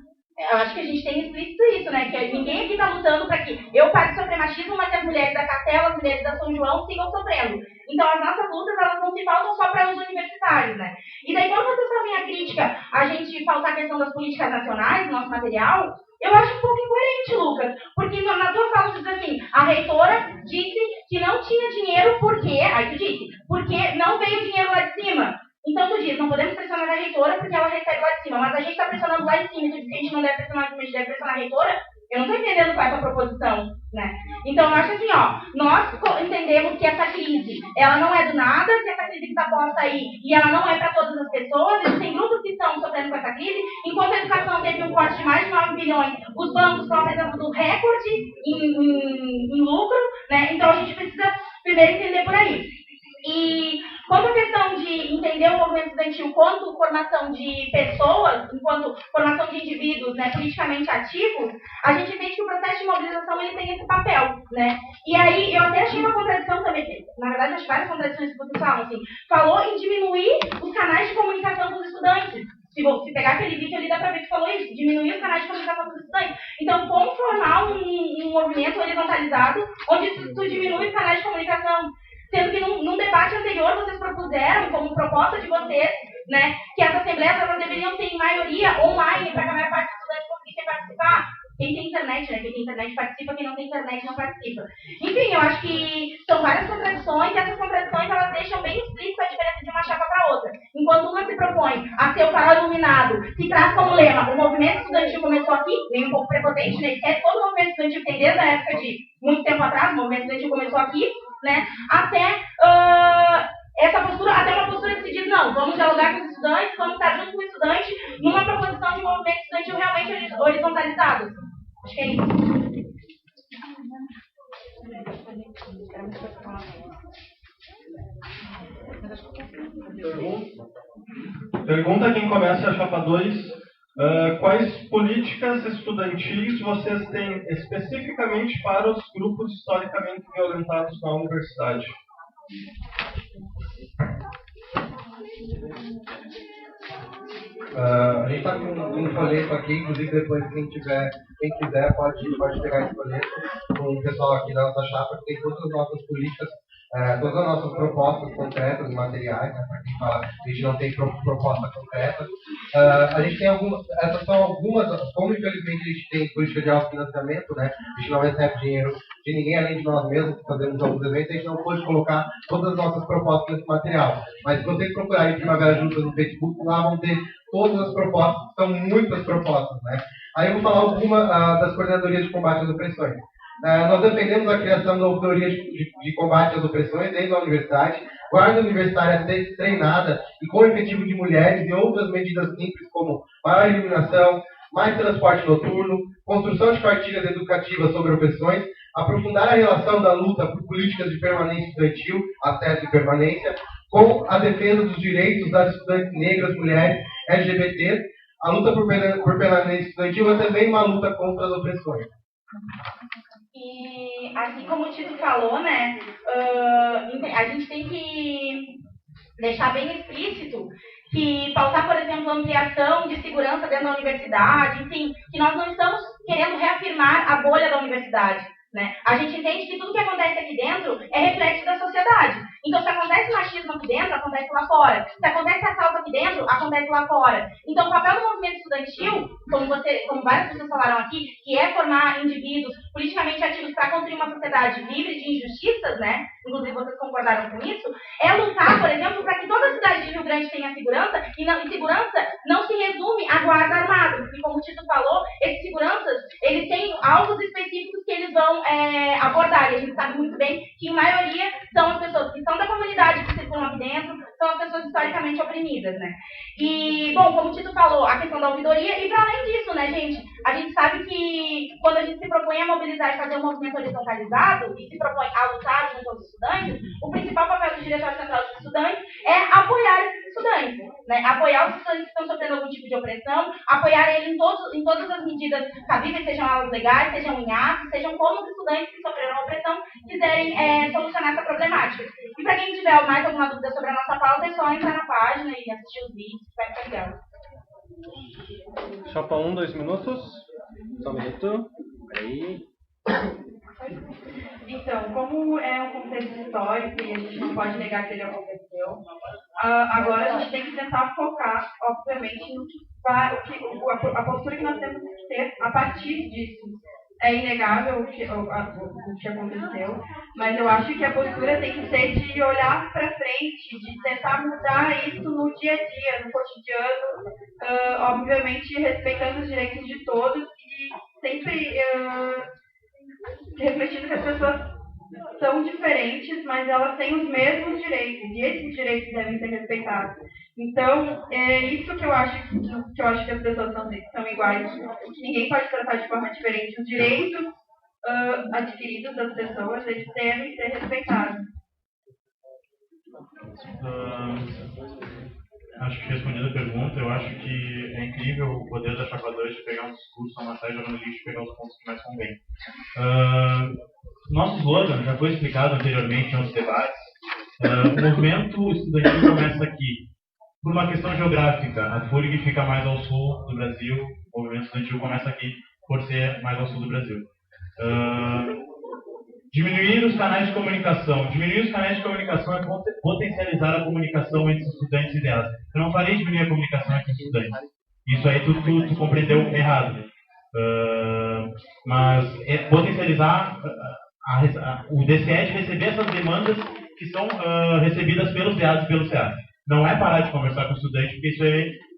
Eu acho que a gente tem explícito isso, né? Que ninguém aqui está lutando para que eu pare de sofrer machismo, mas que as mulheres da Castela, as mulheres da São João sigam sofrendo. Então, as nossas lutas, elas não se faltam só para os universitários, né? E daí, quando vocês fazem a crítica, a gente faltar a questão das políticas nacionais, do nosso material, eu acho um pouco incoerente, Lucas. Porque na tua fala, tu diz assim, a reitora disse que não tinha dinheiro porque... Aí tu disse, porque não veio dinheiro lá de cima. Então tu diz, não podemos pressionar a reitora porque ela recebe lá de cima, mas a gente está pressionando lá de cima e tu diz que a gente não deve pressionar a gente deve pressionar a reitora. Eu não estou entendendo qual é a tua proposição, né? Então eu acho assim, nós entendemos que essa crise, ela não é do nada, que essa crise que está posta aí, e ela não é para todas as pessoas, existem grupos que estão sofrendo com essa crise, enquanto a educação teve um corte de mais de 9 bilhões, os bancos estão apresentando um recorde em lucro, né? Então a gente precisa primeiro entender por aí. E quanto à questão de entender o movimento estudantil quanto formação de pessoas, enquanto formação de indivíduos, né, politicamente ativos, a gente entende que o processo de mobilização ele tem esse papel, né? E aí eu até achei uma contradição também, na verdade acho várias contradições que vocês falam, assim, falou em diminuir os canais de comunicação dos estudantes. Se pegar aquele vídeo ali, dá pra ver que falou isso, diminuir os canais de comunicação dos estudantes. Então, como formar um movimento horizontalizado onde tu diminui os canais de comunicação? Sendo que num debate anterior vocês propuseram, como proposta de vocês, né, que as assembleias elas deveriam ter em maioria online para que a maior parte dos estudantes conseguissem participar. Quem tem internet, né? Quem tem internet participa, quem não tem internet não participa. Enfim, eu acho que são várias contradições e essas contradições elas deixam bem explícita a diferença de uma chapa para outra. Enquanto uma se propõe a ser o farol iluminado, que traz como lema o movimento estudantil começou aqui, nem um pouco prepotente, né? Esquece todo o movimento estudantil que tem desde a época de muito tempo atrás, o movimento estudantil começou aqui, né? Até essa postura, até uma postura que se diz, não, vamos dialogar com os estudantes, vamos estar junto com o estudante numa proposição de movimento estudantil realmente horizontalizado. Acho que é isso. Pergunta quem começa a chapa 2. Quais políticas estudantis vocês têm especificamente para os grupos historicamente violentados na universidade? A gente está com um folheto aqui, inclusive depois quem quiser pode pegar esse folheto com o pessoal aqui da nossa chapa, que tem todas as nossas políticas, todas as nossas propostas concretas e materiais, né, para quem fala que a gente não tem proposta concreta. A gente tem essas são algumas, como infelizmente a gente tem política de autofinanciamento, né, a gente não recebe dinheiro de ninguém além de nós mesmos que fazemos alguns eventos, a gente não pode colocar todas as nossas propostas nesse material. Mas se vocês procurarem Primavera Junta no Facebook, lá vão ter todas as propostas, são muitas propostas, né. Aí eu vou falar alguma das coordenadorias de combate às opressões. Nós defendemos a criação da ouvidoria de combate às opressões dentro da universidade, guarda universitária ser treinada e com efetivo de mulheres e outras medidas simples como maior iluminação, mais transporte noturno, construção de cartilhas educativas sobre opressões, aprofundar a relação da luta por políticas de permanência estudantil, acesso e permanência, com a defesa dos direitos das estudantes negras, mulheres, LGBT. A luta por permanência estudantil é também uma luta contra as opressões. E assim como o Tito falou, né, a gente tem que deixar bem explícito que pautar, por exemplo, a ampliação de segurança dentro da universidade, enfim, que nós não estamos querendo reafirmar a bolha da universidade, né? A gente entende que tudo que acontece aqui dentro é reflexo da sociedade. Então, se acontece machismo aqui dentro, acontece lá fora. Se acontece assalto aqui dentro, acontece lá fora. Então, o papel do movimento estudantil, como várias pessoas falaram aqui, que é formar indivíduos politicamente ativos para construir uma sociedade livre de injustiças, né? Inclusive, vocês concordaram com isso, é lutar, por exemplo, para que toda a cidade de Rio Grande tenha segurança, e segurança não se resume à guarda armada. Porque, como o Tito falou, esses seguranças, eles têm alvos específicos que eles vão abordar. E a gente sabe muito bem que a maioria são as pessoas que são da comunidade que circulam aqui dentro, são as pessoas historicamente oprimidas, né? E, bom, como o Tito falou, a questão da ouvidoria, e para além disso, né, gente, a gente sabe que quando a gente se propõe a mobilizar e fazer um movimento horizontalizado, e se propõe a lutar junto aos estudantes, o principal papel do diretório central dos estudantes é apoiar esses estudantes, né? Apoiar os estudantes que estão sofrendo algum tipo de opressão, apoiar ele em todas as medidas cabíveis, sejam elas legais, sejam em atos, sejam como os estudantes que sofreram a opressão quiserem solucionar essa problemática. E para quem tiver mais alguma dúvida sobre a nossa pauta, é só entrar na página e assistir os vídeos, que vai ficar legal. Chapa 1, 2 minutos. Só um minuto. Aí. Então, como é um contexto histórico e a gente não pode negar que ele aconteceu, agora a gente tem que tentar focar, obviamente, no que a postura que nós temos que ter a partir disso. É inegável o que aconteceu, mas eu acho que a postura tem que ser de olhar para frente, de tentar mudar isso no dia a dia, no cotidiano, obviamente respeitando os direitos de todos e sempre refletindo que as pessoas são diferentes, mas elas têm os mesmos direitos, e esses direitos devem ser respeitados. Então, é isso que eu acho que as pessoas são iguais, que ninguém pode tratar de forma diferente. Os direitos adquiridos das pessoas, eles devem ser respeitados. Acho que respondendo a pergunta, eu acho que é incrível o poder da Chapa 2 de pegar um discurso, uma matéria jornalística e pegar os pontos que mais convém. Nosso slogan já foi explicado anteriormente em outros debates. O movimento estudantil começa aqui. Por uma questão geográfica, a FURG fica mais ao sul do Brasil, o movimento estudantil começa aqui por ser mais ao sul do Brasil. Diminuir os canais de comunicação. Diminuir os canais de comunicação é potencializar a comunicação entre estudantes e delas. Eu não falei diminuir a comunicação entre estudantes. Isso aí tu compreendeu errado. Mas é potencializar o DCE de receber essas demandas que são recebidas pelos DEAs e pelos CEAs. Não é parar de conversar com o estudante, porque isso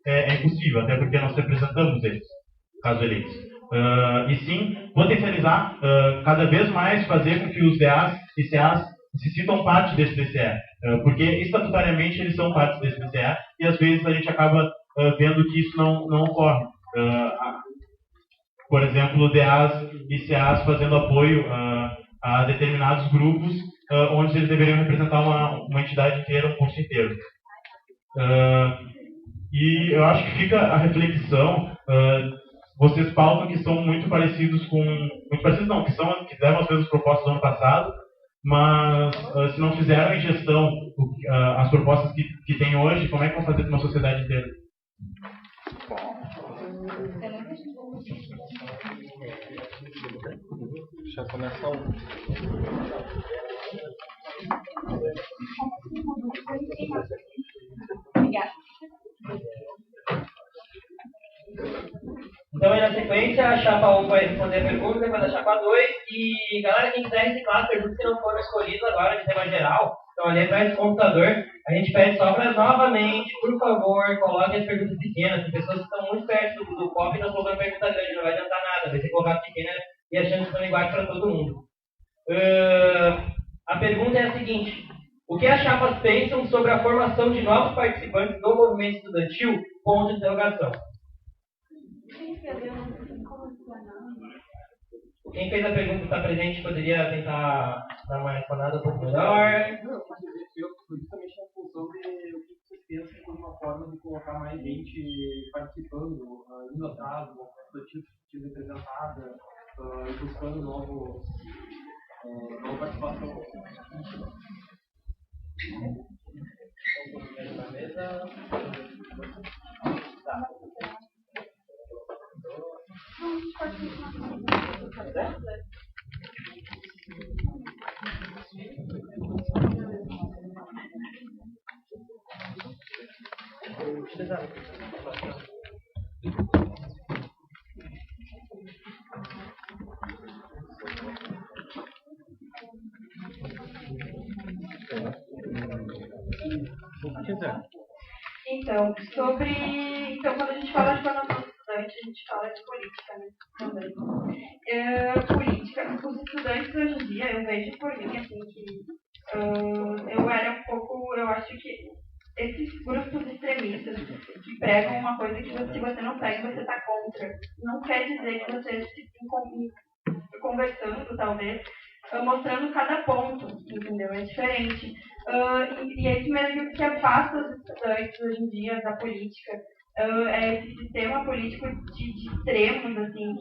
é impossível, até porque nós representamos eles, caso eleitos. E sim, potencializar, cada vez mais fazer com que os DAs e CAs se sintam parte desse DCE. Porque estatutariamente eles são parte desse DCE e às vezes a gente acaba vendo que isso não ocorre. Por exemplo, DAs e CAs fazendo apoio a determinados grupos onde eles deveriam representar uma entidade inteira, um curso inteiro. E eu acho que fica a reflexão. Vocês pautam que são muito parecidos com... Muito parecidos não, que fizeram as mesmas propostas do ano passado, mas se não fizeram em gestão as propostas que tem hoje, como é que vão fazer para uma sociedade inteira? Já começa um. Obrigada. Então, aí na sequência, a chapa 1 vai responder a pergunta, depois a chapa 2. E, galera, quem quiser reciclar as perguntas que não foram escolhidas agora de tema geral, então ali atrás do computador, a gente pede só para, novamente, por favor, coloquem as perguntas pequenas. Tem pessoas que estão muito perto do copo e estão colocando pergunta grande, não vai adiantar nada. Vai ser colocar pequena, e as chances são iguais para todo mundo. A pergunta é a seguinte: o que as chapas pensam sobre a formação de novos participantes do movimento estudantil? Ponto de interrogação. Quem fez a pergunta está presente, poderia tentar dar uma respondada um pouco melhor? Não, eu fui justamente na função de o que vocês pensam como uma forma de colocar mais gente participando, indo atrás, uma estudantil representada, e buscando nova participação. Então, quando a gente fala de formação de estudante, a gente fala de política, né? Também. Política, os estudantes hoje em dia, eu vejo por mim, assim, que eu acho que esses grupos extremistas que pregam uma coisa que se você não pega, você está contra. Não quer dizer que você conversando, talvez, mostrando cada ponto, entendeu? É diferente. E é isso mesmo que afasta os estudantes hoje em dia da política. É esse sistema político de extremos, assim,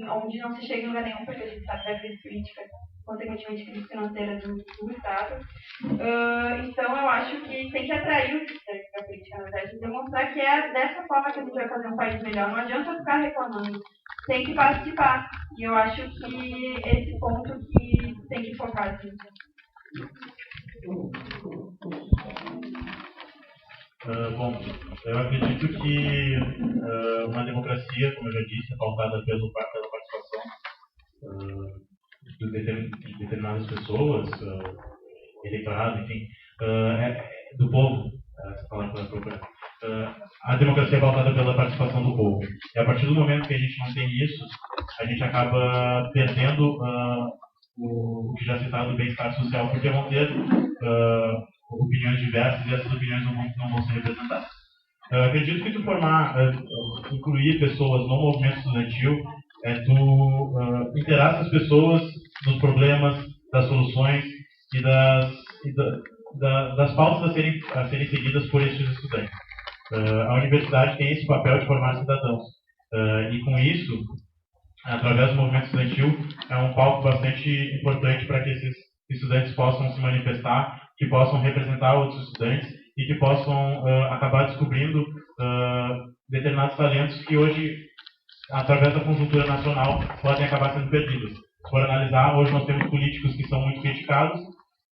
onde não se chega em lugar nenhum, porque a gente sabe da crise política, consequentemente crise financeira do Estado. Então, eu acho que tem que atrair os estudantes da política, na verdade, e demonstrar que é dessa forma que a gente vai fazer um país melhor. Não adianta ficar reclamando, tem que participar. E eu acho que esse ponto que tem que focar, assim. Bom, eu acredito que uma democracia, como eu já disse, é pautada pela participação de determinadas pessoas, eleitorado, enfim, do povo, essa palavra é própria. A democracia é pautada pela participação do povo. E a partir do momento que a gente não tem isso, a gente acaba perdendo o que já citado, o bem-estar social, porque vão ter opiniões diversas e essas opiniões não vão ser representadas. Eu acredito que tu incluir pessoas no movimento estudantil tu interar essas pessoas nos problemas, das soluções e das pautas a serem seguidas por esses estudantes. A universidade tem esse papel de formar cidadãos. E com isso, através do movimento estudantil, é um palco bastante importante para que esses estudantes possam se manifestar, que possam representar outros estudantes e que possam acabar descobrindo determinados talentos que hoje, através da conjuntura nacional, podem acabar sendo perdidos. Se for analisar, hoje nós temos políticos que são muito criticados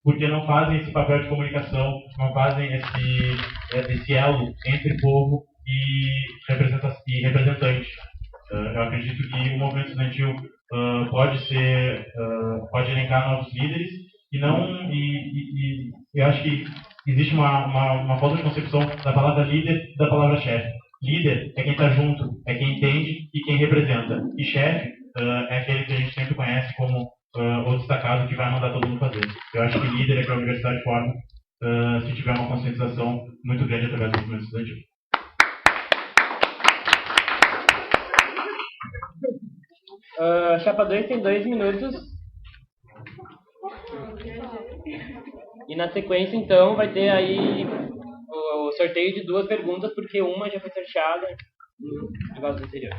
porque não fazem esse papel de comunicação, não fazem esse elo entre povo e representante. Eu acredito que o movimento estudantil pode elencar novos líderes e eu acho que existe uma falta de concepção da palavra líder e da palavra chefe. Líder é quem está junto, é quem entende e quem representa. E chefe é aquele que a gente sempre conhece como o destacado que vai mandar todo mundo fazer. Eu acho que líder é que a universidade forma se tiver uma conscientização muito grande através do movimento estudantil. Chapa 2 tem 2 minutos. E na sequência, então, vai ter aí o sorteio de 2 perguntas, porque uma já foi sorteada no negócio anterior.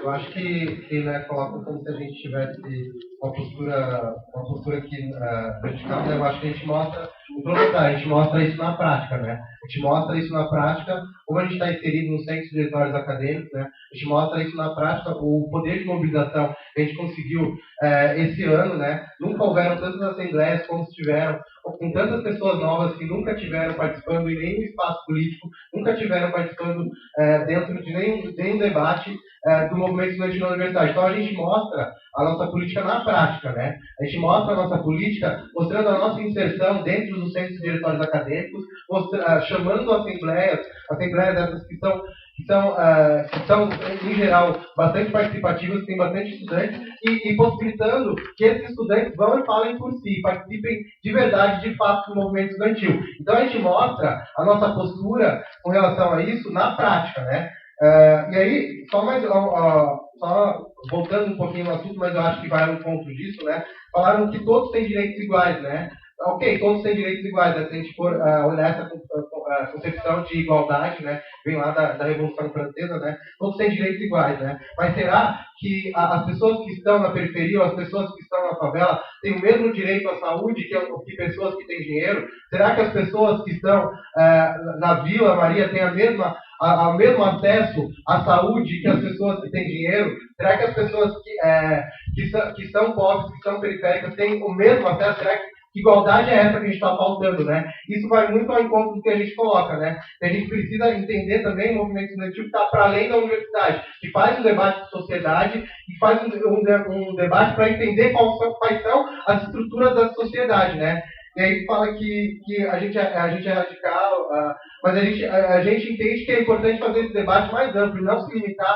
Eu acho que coloca como se a gente tivesse uma postura aqui vertical, né? Eu acho que a gente mostra isso na prática, né? A gente mostra isso na prática, como a gente está inserido nos centros diretórios acadêmicos, né? A gente mostra isso na prática, o poder de mobilização que a gente conseguiu esse ano, né? Nunca houveram tantas assembleias como se tiveram, com tantas pessoas novas que nunca tiveram participando em nenhum espaço político, nunca tiveram participando dentro de nenhum debate do movimento estudantil na universidade. Então a gente mostra a nossa política na prática, né? A gente mostra a nossa política mostrando a nossa inserção dentro dos centros diretórios acadêmicos, chamando assembleias essas que são que são, em geral, bastante participativas, tem bastante estudantes, e possibilitando que esses estudantes vão e falem por si, participem de verdade, de fato, do movimento estudantil. Então a gente mostra a nossa postura com relação a isso na prática, né? E aí, só voltando um pouquinho no assunto, mas eu acho que vai ao encontro disso, né? Falaram que todos têm direitos iguais, né? Ok, todos têm direitos iguais, né? Se a gente for olhar essa concepção de igualdade, né? Vem lá da Revolução Francesa, né? Todos têm direitos iguais, né? Mas será que as pessoas que estão na periferia, ou as pessoas que estão na favela, têm o mesmo direito à saúde que pessoas que têm dinheiro? Será que as pessoas que estão na Vila Maria têm o mesmo acesso à saúde que as pessoas que têm dinheiro? Será que as pessoas que são pobres, que são periféricas, têm o mesmo acesso? Será que igualdade é essa que a gente está faltando, né? Isso vai muito ao encontro do que a gente coloca, né? A gente precisa entender também o movimento estudantil que está para além da universidade, que faz um debate de sociedade, que faz um debate para entender quais são as estruturas da sociedade, né? E aí fala que a gente é radical, mas a gente entende que é importante fazer esse debate mais amplo e não se limitar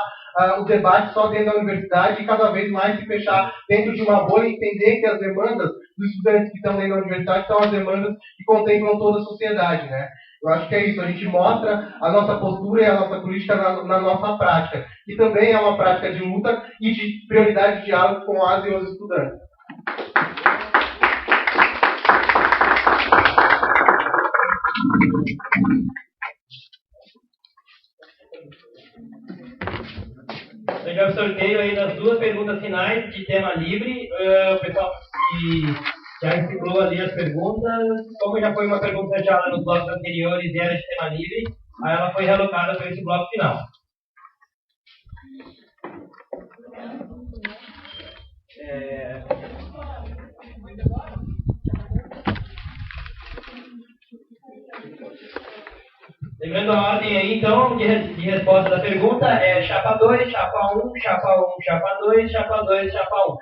o debate só dentro da universidade e cada vez mais se fechar dentro de uma bolha e entender que as demandas dos estudantes que estão dentro da universidade são as demandas que contemplam toda a sociedade, né? Eu acho que é isso, a gente mostra a nossa postura e a nossa política na nossa prática, que também é uma prática de luta e de prioridade de diálogo com as e os estudantes. Eu já sorteio aí das duas perguntas finais de tema livre. O pessoal que já reciclou ali as perguntas, como já foi uma pergunta sorteada nos blocos anteriores e era de tema livre, aí ela foi realocada para esse bloco final. Lembrando a ordem aí, então, de resposta da pergunta é chapa 2, chapa 1, chapa 1, chapa 2, chapa 2, chapa 1.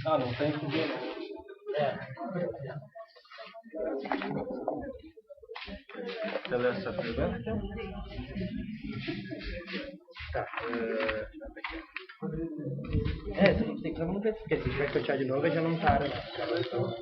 Não tem que ver, não. Você lê essa pergunta? Tá. Tem que não porque se a gente vai sortear de novo, já não para. Então...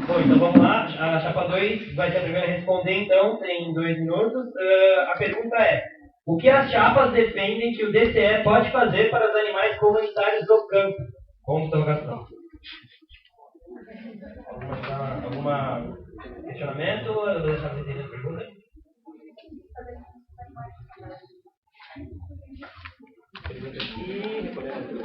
Bom, então vamos lá. A chapa 2 vai ser a primeira a responder, então, tem 2 minutos. A pergunta é: o que as chapas defendem que o DCE pode fazer para os animais comunitários do campo? Como interrogação. Algum questionamento? Eu vou deixar você entender a pergunta. Pergunta aqui, recolhendo.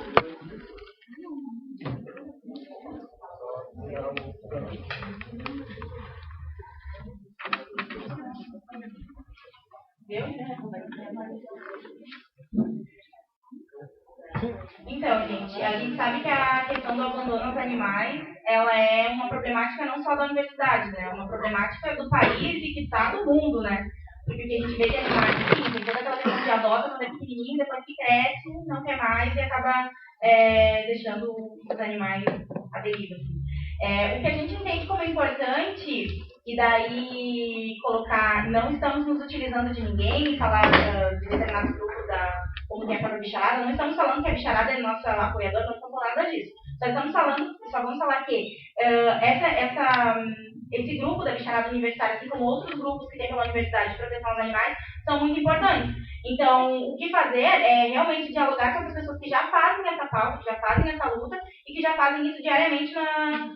Então, gente, a gente sabe que a questão do abandono aos animais, ela é uma problemática não só da universidade, né? É uma problemática do país e que está no mundo, né? Porque a gente vê que animais, sim, tem toda aquela questão de adota quando é pequenininho, depois que cresce, não quer mais e acaba deixando os animais à deriva, assim. O que a gente entende como importante, e daí colocar, não estamos nos utilizando de ninguém, falar de determinados grupos como tem a própria bicharada, não estamos falando que a bicharada é nossa apoiadora, não estamos falando nada disso. Só vamos falar que esse grupo da bicharada universitária, assim como outros grupos que tem pela universidade de proteção aos animais, são muito importantes. Então, o que fazer é realmente dialogar com essas pessoas que já fazem essa pauta, que já fazem essa luta e que já fazem isso diariamente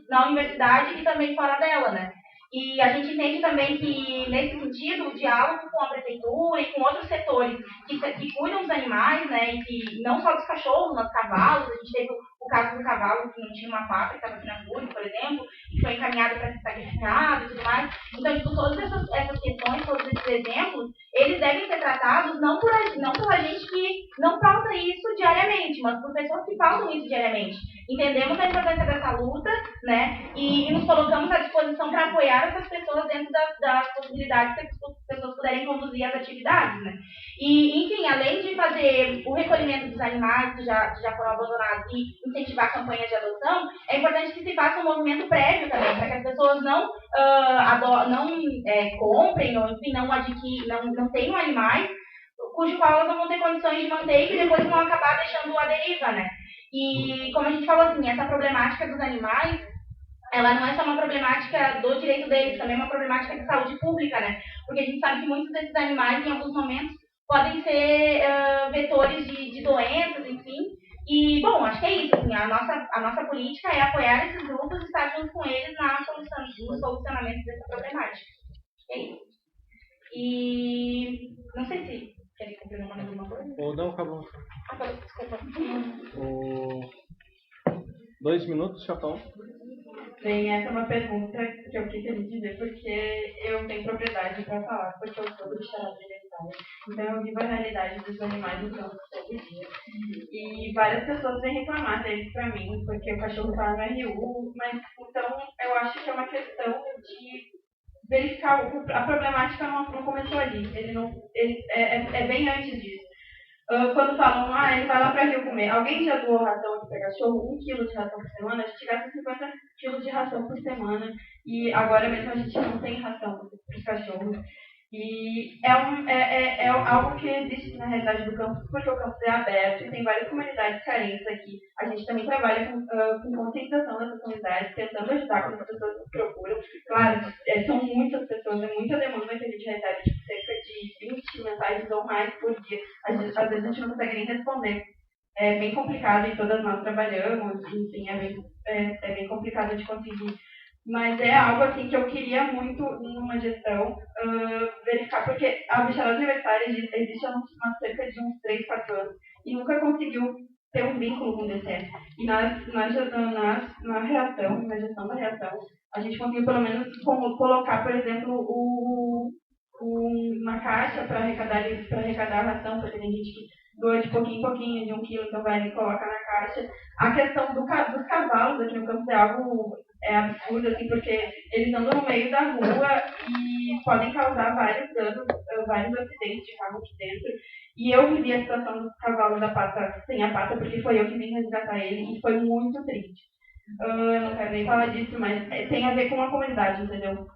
na universidade e também fora dela, né? E a gente entende também que, nesse sentido, o diálogo com a prefeitura e com outros setores que cuidam dos animais, né, e que não só dos cachorros, mas dos cavalos, a gente teve o caso do cavalo que não tinha uma pata, que estava aqui na rua, por exemplo, e foi encaminhado para ser sacrificado e tudo mais. Então, tipo, todas essas questões, todos esses exemplos, eles devem ser tratados não pela gente que não pauta isso diariamente, mas por pessoas que pautam isso diariamente. Entendemos a importância dessa luta, né, e nos colocamos à disposição para apoiar essas pessoas dentro das possibilidades que as pessoas puderem conduzir as atividades, né. E, enfim, além de fazer o recolhimento dos animais que já foram abandonados e incentivar campanhas de adoção, é importante que se faça um movimento prévio também, para que as pessoas não comprem, ou enfim, não tenham animais cujo qual elas não vão ter condições de manter e que depois vão acabar deixando à deriva, né. E, como a gente falou assim, essa problemática dos animais, ela não é só uma problemática do direito deles, também é uma problemática de saúde pública, né? Porque a gente sabe que muitos desses animais, em alguns momentos, podem ser vetores de doenças, enfim. E, bom, acho que é isso, assim, a nossa política é apoiar esses grupos e estar junto com eles no solucionamento dessa problemática. É isso. E não sei se querem complementar mais alguma coisa. Ou não, acabou. Acabou, desculpa. 2 minutos, Chapão. Bem, essa é uma pergunta que eu quis lhe dizer porque eu tenho propriedade para falar, porque eu sou do Estado universitário. Então eu vivo a realidade dos animais no campo todo dia. E várias pessoas vêm reclamar deles para mim, porque o cachorro está no RU, mas então eu acho que é uma questão de verificar. A problemática não começou ali, é bem antes disso. Quando falam, ele vai lá para Rio comer. Alguém já doou ração aqui para cachorro? 1 quilo de ração por semana? A gente gasta 50 quilos de ração por semana. E agora mesmo a gente não tem ração para os cachorros. E é algo que existe na realidade do campus, porque o campus é aberto e tem várias comunidades carentes aqui. A gente também trabalha com conscientização dessas comunidades, tentando ajudar quando as pessoas nos procuram. Claro, são muitas pessoas, é muita demanda que a gente recebe, tipo, cerca de 20 mensagens ou mais por dia. Às vezes a gente não consegue nem responder. É bem complicado e todas nós trabalhamos, enfim, é bem complicado de conseguir. Mas é algo assim que eu queria muito numa gestão verificar, porque a bicharada universitária existe há cerca de uns 3, 4 anos e nunca conseguiu ter um vínculo com o DCE. E na gestão da reação, a gente conseguiu pelo menos colocar, por exemplo, uma caixa para arrecadar a ração, porque tem gente que doa de pouquinho em pouquinho, de 1 quilo, então vai e coloca na caixa. A questão dos cavalos aqui no campus é algo absurdo, assim, porque eles andam no meio da rua e podem causar vários danos, vários acidentes de carro aqui dentro. E eu vivi a situação do cavalo da pata, sem a pata, porque foi eu que vim resgatar ele, e foi muito triste. Eu não quero nem falar disso, mas tem a ver com a comunidade, entendeu?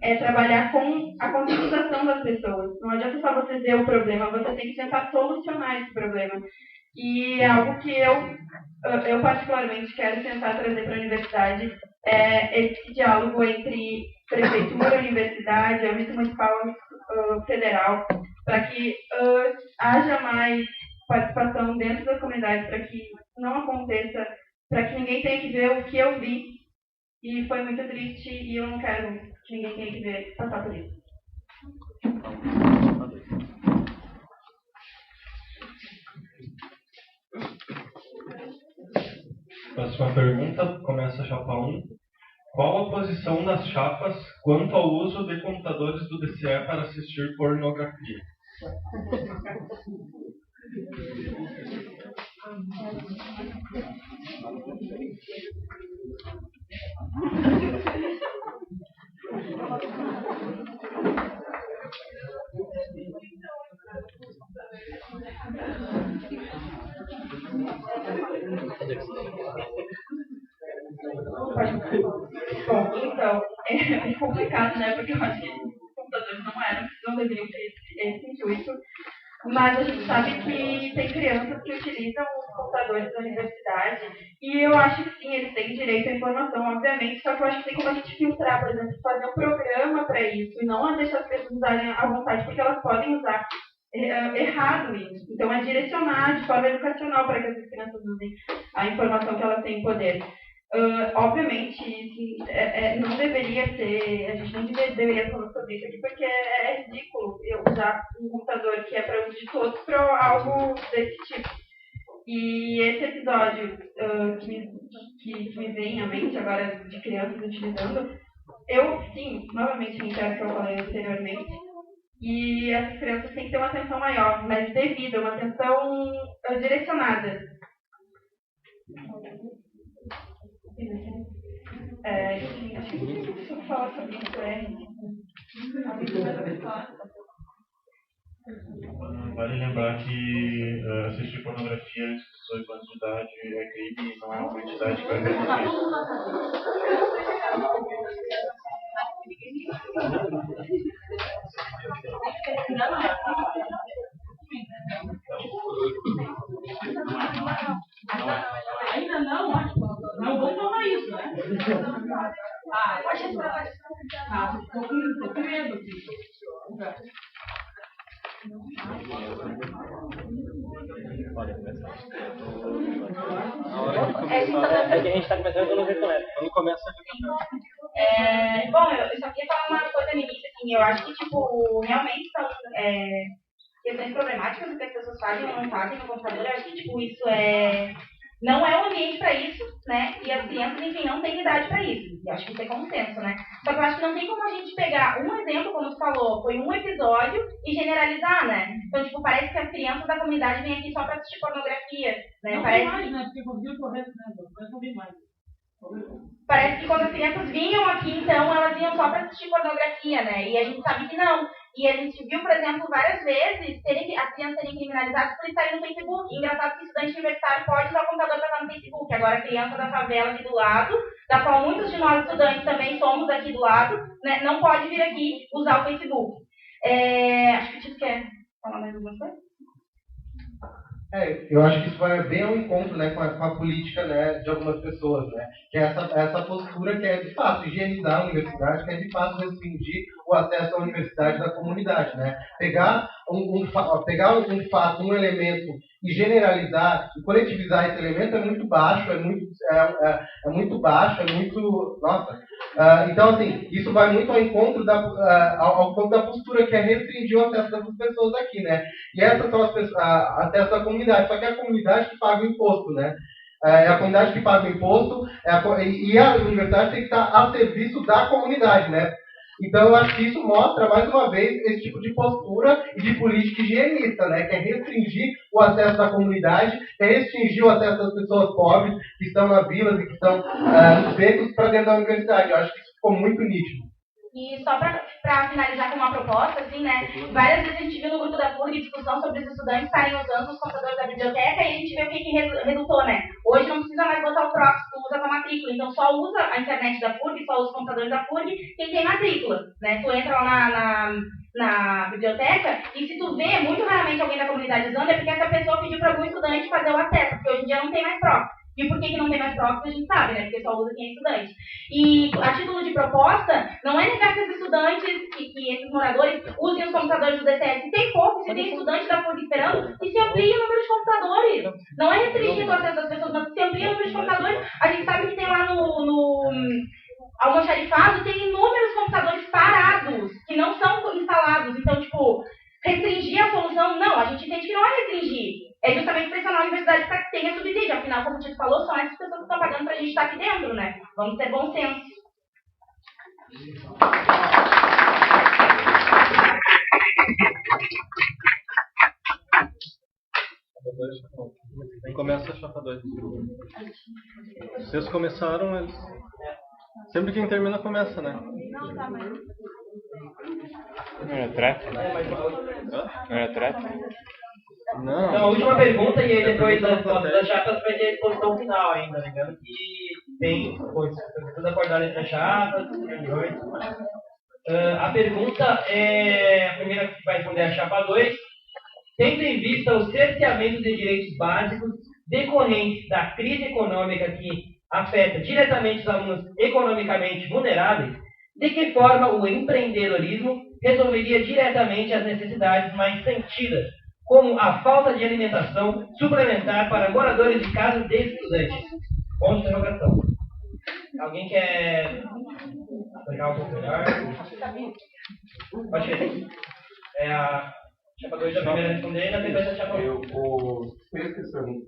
É trabalhar com a conscientização das pessoas. Não adianta só você ver o problema, você tem que tentar solucionar esse problema. E é algo que eu particularmente quero tentar trazer para a universidade, esse diálogo entre prefeitura, universidade, âmbito municipal, âmbito federal, para que haja mais participação dentro das comunidades, para que não aconteça, para que ninguém tenha que ver o que eu vi. E foi muito triste e eu não quero que ninguém tenha que ver passar por isso. Próxima pergunta, começa a chapa 1. Qual a posição das chapas quanto ao uso de computadores do DCE para assistir pornografia? Bom, então, é complicado, né? Porque eu acho que os computadores não deveriam ter esse intuito. Mas a gente sabe que tem crianças que utilizam os computadores da universidade e eu acho que sim, eles têm direito à informação, obviamente, só que eu acho que tem como a gente filtrar, por exemplo, fazer um programa para isso e não deixar as pessoas usarem à vontade, porque elas podem usar errado isso. Então é direcionar de forma educacional para que as crianças usem a informação que elas têm poder. Obviamente, não deveria ser, a gente não deveria falar sobre isso aqui, porque é ridículo eu usar um computador que é para uso de todos para algo desse tipo. E esse episódio que me vem à mente agora de crianças utilizando, eu, sim, novamente reitero o que eu falei anteriormente, e essas crianças têm que ter uma atenção maior, mas devida, uma atenção direcionada. Acho que não preciso falar sobre isso, Vale lembrar que assistir pornografia antes de 18 anos de idade é crime e não é uma entidade que vai resolver isso. Ainda não, não vou tomar isso, né? Pode entrar. Tô com medo aqui. É que a gente está começando quando você começa. Quando começa bom, eu só queria falar uma coisa no início, assim, eu acho que, tipo, realmente são questões problemáticas do que as pessoas fazem ou não fazem no computador. Eu acho que, tipo, isso não é um ambiente para isso, né? E as crianças, enfim, não têm idade para isso. E acho que isso é consenso, né? Só que eu acho que não tem como a gente pegar um exemplo, como tu falou, foi um episódio e generalizar, né? Então, tipo, parece que as crianças da comunidade vêm aqui só para assistir pornografia, né? Não parece... tem mais, né? Porque conseguiu correr, né? Mas não tem mais. Parece que quando as crianças vinham aqui, então, elas vinham só para assistir pornografia, né? E a gente sabe que não. E a gente viu, por exemplo, várias vezes as crianças serem criminalizadas por estarem no Facebook. Engraçado que estudante universitário pode usar o computador para estar no Facebook. Agora, a criança da favela aqui do lado, da qual muitos de nós estudantes também somos aqui do lado, né, não pode vir aqui usar o Facebook. Acho que o Tito quer falar mais alguma coisa? Eu acho que isso vai bem ao encontro, né, com a política, né, de algumas pessoas, né, que é essa postura que é de fato higienizar a universidade, que é de fato restringir o acesso à universidade da comunidade, né, pegar um fato, um elemento e generalizar e coletivizar esse elemento é muito baixo, nossa. Então, assim, isso vai muito ao encontro ao ponto da postura que é restringir o acesso dessas pessoas aqui, né? E essas são as pessoas, acesso à comunidade, só que é a comunidade que paga o imposto, né? É a comunidade que paga o imposto e a universidade tem que estar a serviço da comunidade, né? Então, eu acho que isso mostra, mais uma vez, esse tipo de postura e de política higienista, né? Que é restringir o acesso da comunidade, que é restringir o acesso das pessoas pobres que estão nas vilas e que estão nos becos para dentro da universidade. Eu acho que isso ficou muito nítido. E só para finalizar com uma proposta, assim, né? Várias vezes a gente viu no grupo da PURG discussão sobre os estudantes estarem usando os computadores da biblioteca e a gente vê o que resultou, né? Hoje não precisa mais botar o proxy, tu usa a tua matrícula. Então só usa a internet da PURG, só usa os computadores da PURG quem tem matrícula, né? Tu entra lá na biblioteca e se tu vê muito raramente alguém da comunidade usando, é porque essa pessoa pediu para algum estudante fazer o acesso, porque hoje em dia não tem mais proxy. E por que não tem mais proxy, a gente sabe, né? Porque só usa quem é estudante. E a título de proposta, não é negar que esses estudantes, que esses moradores usem os computadores do DCS. Se tem pouco, se tem estudante da PURG esperando, e se amplia o número de computadores. Não é restringir o acesso das pessoas, mas se amplia o número de computadores. A gente sabe que tem lá no almoxarifado, tem inúmeros computadores parados, que não são instalados. Então, tipo, restringir a solução, não, a gente entende que não é restringir. É justamente pressionar a universidade para que tenha subsídio. Afinal, como o Tito falou, são essas pessoas que estão pagando para a gente estar aqui dentro, né? Vamos ter bom senso. Começa a chapa 2. Vocês começaram, eles... Sempre quem termina começa, né? Não, tá, mas... Não era treta? Não era treta? Não. Então, a última pergunta e aí depois das chapas vai ter a exposição final ainda, lembrando que tem tudo acordado entre as chapas, reuniões. A pergunta é a primeira que vai responder a chapa 2. Tendo em vista o cerceamento de direitos básicos decorrentes da crise econômica que afeta diretamente os alunos economicamente vulneráveis, de que forma o empreendedorismo resolveria diretamente as necessidades mais sentidas, como a falta de alimentação suplementar para moradores de casas de estudantes? Ponto de interrogação. Alguém quer explicar um pouco melhor? Pode ir. É a chapa 2 da primeira a responder e na sequência a chapa 1. O Pedro fez pergunta.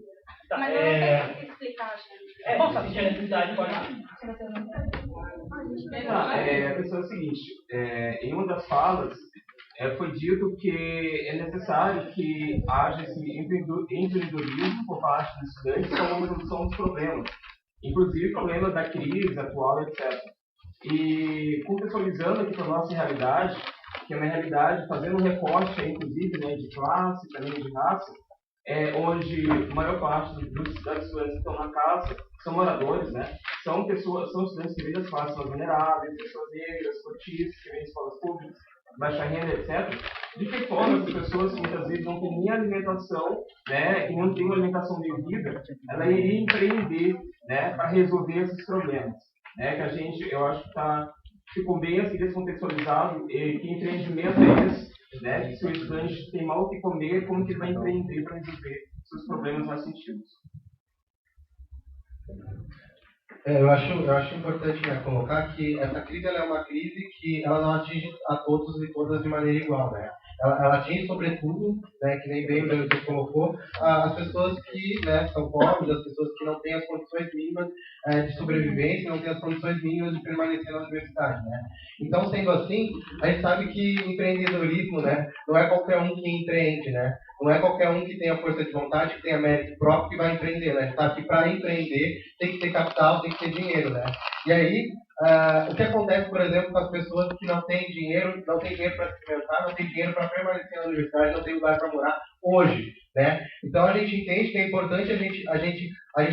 Tá, Mas eu não sei explicar, gente. Bom, se tiver necessidade, pode. A questão é o seguinte, em uma das falas foi dito que é necessário que haja esse empreendedorismo por parte dos estudantes como uma resolução dos problemas, inclusive problemas da crise atual, etc. E contextualizando aqui para a nossa realidade, que é uma realidade fazendo um recorte, inclusive, né, de classe, também de raça, onde a maior parte dos estudantes que estão na casa são moradores, né? São estudantes que vêm das classes mais vulneráveis, pessoas negras, cotistas, que vêm de escolas públicas, baixa renda, etc. De que forma as pessoas que muitas vezes não têm nem alimentação, né, e não têm uma alimentação devida, ela iria empreender, né, para resolver esses problemas, né? Que a gente, eu acho que ficou bem assim descontextualizado, e que empreendimento é esse, né? Se o estudante tem mal o que comer, como que ele vai empreender para resolver seus problemas mais sentidos? Eu acho importante, né, colocar que essa crise ela é uma crise que ela não atinge a todos e todas de maneira igual, né? Ela atinge, sobretudo, né, que nem bem o Brasil colocou, as pessoas que, né, são pobres, as pessoas que não têm as condições mínimas de sobrevivência, não têm as condições mínimas de permanecer na universidade, né? Então, sendo assim, a gente sabe que empreendedorismo, né, não é qualquer um que empreende, né? Não é qualquer um que tenha força de vontade, que tenha mérito próprio que vai empreender, né? A gente sabe que para empreender tem que ter capital, tem que ter dinheiro, né? E aí, o que acontece, por exemplo, com as pessoas que não têm dinheiro para se alimentar, não têm dinheiro para permanecer na universidade, não têm lugar para morar hoje, né? Então a gente entende que é importante a gente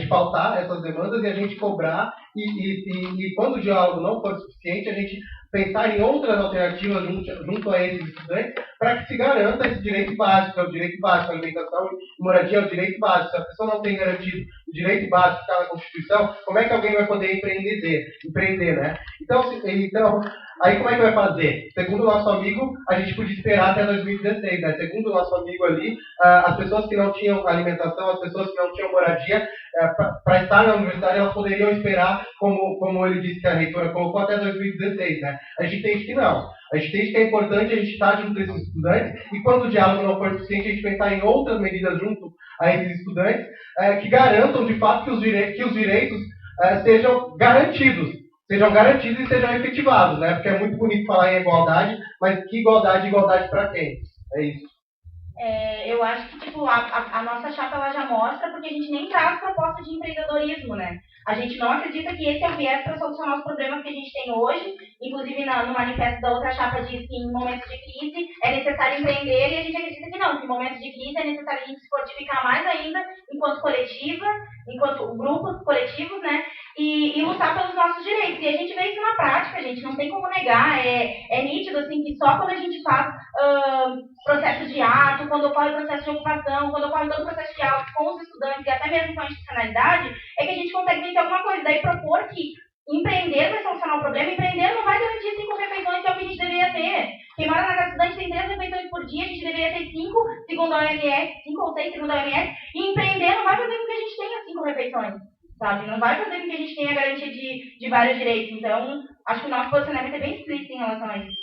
pautar essas demandas e a gente cobrar e quando o diálogo não for suficiente, a gente pensar em outras alternativas junto a esses estudantes para que se garanta esse direito básico, que é o direito básico, a alimentação e moradia é o direito básico. Se a pessoa não tem garantido o direito básico que está na Constituição, como é que alguém vai poder empreender, né? Então, aí como é que vai fazer? Segundo o nosso amigo, a gente podia esperar até 2016, né? Segundo o nosso amigo ali, as pessoas que não tinham alimentação, as pessoas que não tinham moradia, para estar na universidade, elas poderiam esperar, como ele disse que a reitora colocou, até 2016, né? A gente entende que não. A gente entende que é importante a gente estar junto a esses estudantes e quando o diálogo não for suficiente, a gente pensar em outras medidas junto a esses estudantes que garantam, de fato, que os direitos sejam garantidos e sejam efetivados, né? Porque é muito bonito falar em igualdade, mas que igualdade para quem? É isso. Eu acho que tipo, a nossa chapa ela já mostra, porque a gente nem traz proposta de empreendedorismo, né? A gente não acredita que esse é o viés para solucionar os problemas que a gente tem hoje. Inclusive, no manifesto da outra chapa diz que em momentos de crise é necessário empreender, e a gente acredita que não, que em momentos de crise é necessário a gente se fortificar mais ainda enquanto coletiva, enquanto grupos coletivos, né? E lutar pelos nossos direitos. E a gente vê isso na prática, gente, não tem como negar. É nítido, assim, que só quando a gente faz processo de ato, quando ocorre processo de ocupação, quando ocorre todo o processo de diálogo com os estudantes e até mesmo com a institucionalidade, é que a gente consegue vencer alguma coisa. Daí propor que empreender vai solucionar o problema, empreender não vai garantir 5 refeições, que é o que a gente deveria ter. Quem mora na casa estudante tem 3 refeições por dia, a gente deveria ter 5, segundo a OMS, 5 ou 6, segundo a OMS, e empreender não vai fazer com que a gente tenha 5 refeições, sabe? Não vai fazer com que a gente tenha garantia de vários direitos. Então, acho que o nosso posicionamento é bem explícito em relação a isso.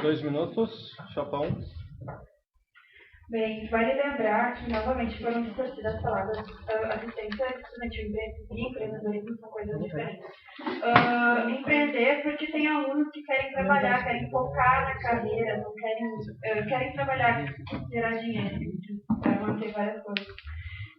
2 minutos, Chapão. Bem, vale lembrar que, novamente, foram distorcidas as palavras assistência estudantil e empreendedorismo são coisas diferentes. Empreender porque tem alunos que querem trabalhar, querem focar na carreira, não querem trabalhar, gerar dinheiro, para manter várias coisas.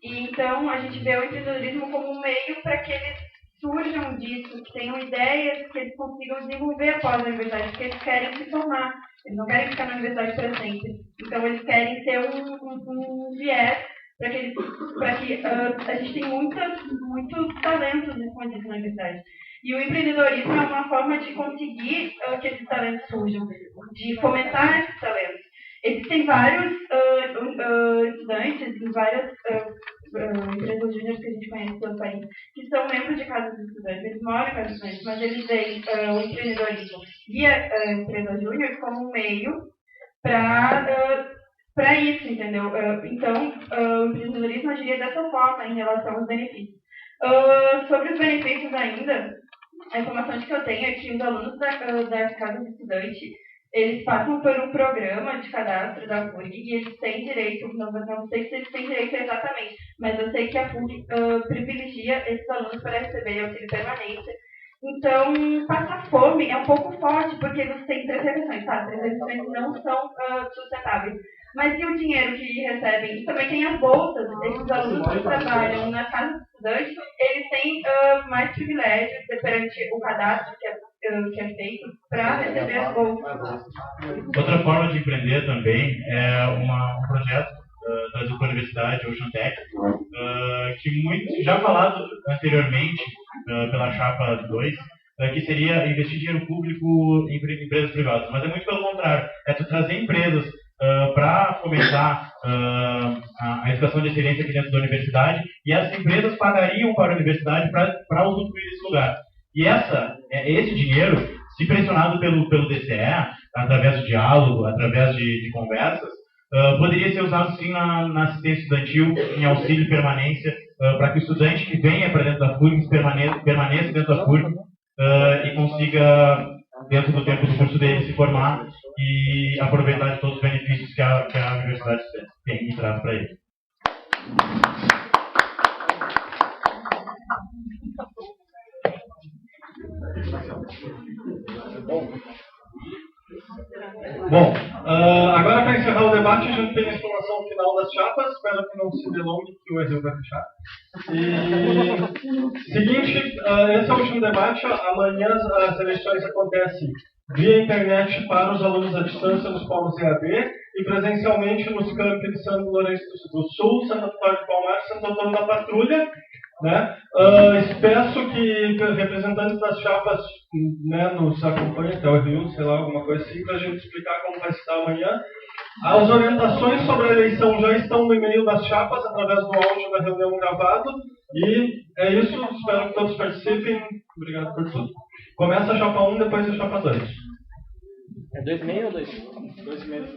E, então, a gente vê o empreendedorismo como um meio para que eles surjam disso, que tenham ideias, que eles consigam desenvolver após a universidade, porque eles querem se formar. Eles não querem ficar na universidade para sempre. Então, eles querem ter um viés para que a gente tem muitos talentos escondidos na universidade. E o empreendedorismo é uma forma de conseguir que esses talentos surjam, de fomentar esses talentos. Existem vários estudantes em várias empresas júniores que a gente conhece pelo país, que são membros de casas de estudantes. Eles moram em casas de estudantes, mas eles veem o empreendedorismo via empresa júnior como um meio para para isso, entendeu? Então, o empreendedorismo agiria dessa forma em relação aos benefícios. Sobre os benefícios ainda, a informação que eu tenho é que os alunos da Casa do Estudante, eles passam por um programa de cadastro da FURG e eles têm direito, não sei se eles têm direito exatamente, mas eu sei que a FURG privilegia esses alunos para receber auxílio permanência. Então, passar fome é um pouco forte, porque você tem 3 refeições, tá? 3 refeições não são sustentáveis. Mas e o dinheiro que recebem? E também tem as bolsas. Esses alunos que trabalham na Casa do Estudante, eles têm mais privilégios perante o cadastro que é feito para receber as bolsas. Outra forma de empreender também é um projeto trazido pela Universidade Ocean Tech, que muito, já falado anteriormente pela Chapa 2, que seria investir dinheiro público em empresas privadas. Mas é muito pelo contrário, é tu trazer empresas para fomentar a educação de excelência aqui dentro da universidade, e essas empresas pagariam para a universidade para usufruir desse lugar. E esse dinheiro, se pressionado pelo DCE, através de diálogo, através de conversas, poderia ser usado sim na assistência estudantil, em auxílio e permanência, para que o estudante que venha para dentro da FURG permaneça dentro da FURG e consiga, dentro do tempo do curso dele, se formar e aproveitar de todos os benefícios que a universidade tem e traz para ele. Bom, agora para encerrar o debate, a gente tem a explanação final das chapas. Espero que não se delongue, que o Ezeu vai fechar. Seguinte, esse é o último debate. Amanhã as eleições acontecem via internet para os alunos à distância nos polos EAD e presencialmente nos campi de São Lourenço do Sul, Santo Antônio do Palmar e Santo Antônio da Patrulha. Né? Peço que representantes das chapas, né, nos acompanhem até o Rio, sei lá, alguma coisa assim, para a gente explicar como vai se dar amanhã. As orientações sobre a eleição já estão no e-mail das chapas, através do áudio da reunião gravado. E é isso, espero que todos participem. Obrigado por tudo. Começa a chapa 1, depois a chapa 2. É 2,5 ou 2? 2,5.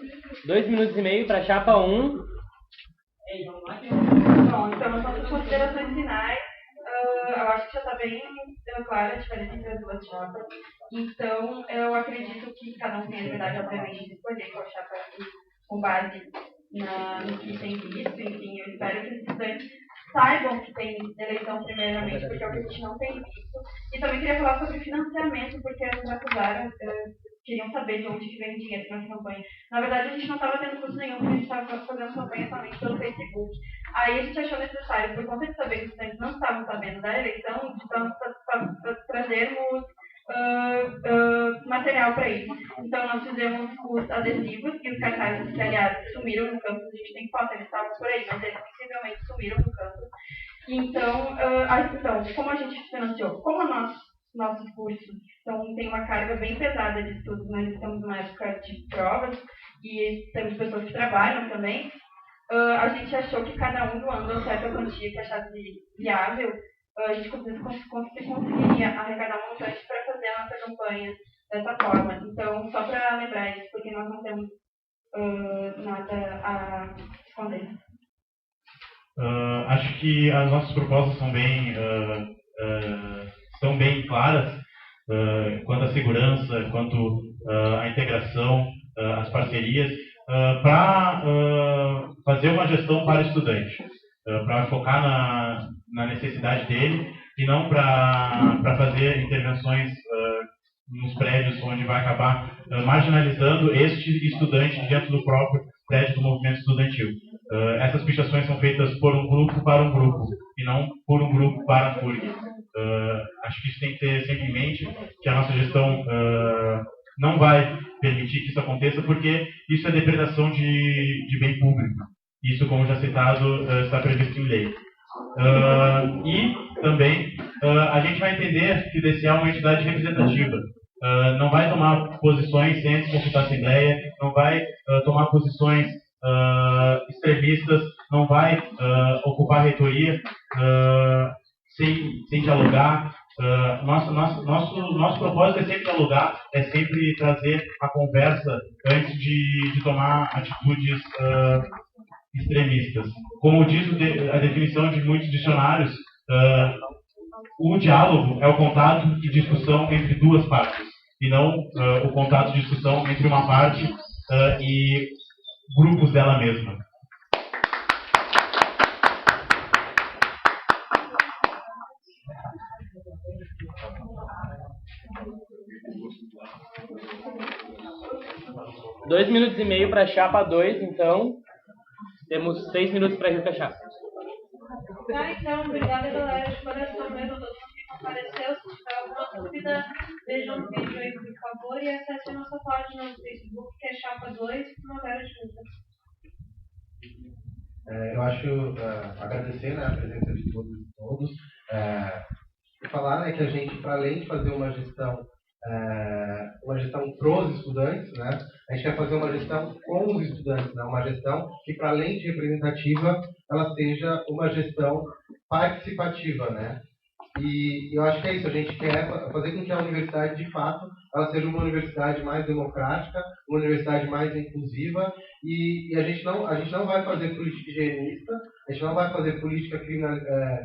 2 minutos e meio para a chapa 1. Bom, então as nossas considerações finais, eu acho que já está bem clara a diferença entre as duas chapas. Então, eu acredito que cada um tem a liberdade, obviamente, de escolher qual chapa com base no que tem visto. Enfim, eu espero que os estudantes saibam que tem eleição primeiramente, porque é o que a gente não tem visto. E também queria falar sobre financiamento, porque eles acusaram, queriam saber de onde que vem dinheiro para essa campanha. Na verdade, a gente não estava tendo custo nenhum, porque a gente estava fazendo campanha somente pelo Facebook. Aí a gente achou necessário, por conta de saber que os estudantes não estavam sabendo da eleição, de trazermos material para isso. Então, nós fizemos os adesivos e os cartazes que, aliás, sumiram no campus. A gente tem foto, eles estavam por aí, mas eles possivelmente sumiram no campus. Então, como a gente financiou? Como nossos cursos tem uma carga bem pesada de estudos, nós estamos numa época de provas e temos pessoas que trabalham também, a gente achou que cada um doando uma certa quantia que achasse viável, a gente conseguiria arrecadar um montante para fazer a nossa campanha dessa forma. Então, só para lembrar isso, porque nós não temos nada a esconder. Acho que as nossas propostas são bem claras, quanto à segurança, quanto à integração, as parcerias, para fazer uma gestão para o estudante, para focar na necessidade dele e não para fazer intervenções nos prédios onde vai acabar marginalizando este estudante dentro do próprio prédio do movimento estudantil. Essas pichações são feitas por um grupo para um grupo e não por um grupo para a FURG. Acho que isso tem que ter sempre em mente, que a nossa gestão não vai permitir que isso aconteça, porque isso é depredação de bem público. Isso, como já citado, está previsto em lei. E também a gente vai entender que o DCE é uma entidade representativa. Não vai tomar posições sem antes consultar a Assembleia, não vai tomar posições extremistas, não vai ocupar a reitoria sem dialogar, Nosso propósito é sempre dialogar, é sempre trazer a conversa antes de tomar atitudes extremistas. Como diz a definição de muitos dicionários, o diálogo é o contato e discussão entre duas partes, e não o contato e discussão entre uma parte e grupos dela mesma. Dois minutos e meio para a chapa 2, então temos 6 minutos para ir para a chapa. Tá, então, obrigada, galera, de coração mesmo, todo mundo que compareceu. Se tiver alguma dúvida, vejam o vídeo aí, por favor, e acesse a nossa página no Facebook, que é Chapa 2, Primavera de Luta. Eu acho agradecer, né, a presença de todos e falar, né, que a gente, para além de fazer uma gestão pros estudantes, né, a gente quer fazer uma gestão com os estudantes, né, uma gestão que, para além de representativa, ela seja uma gestão participativa, né. E eu acho que é isso, a gente quer fazer com que a universidade, de fato, ela seja uma universidade mais democrática, uma universidade mais inclusiva, e a gente não vai fazer política higienista, a gente não vai fazer política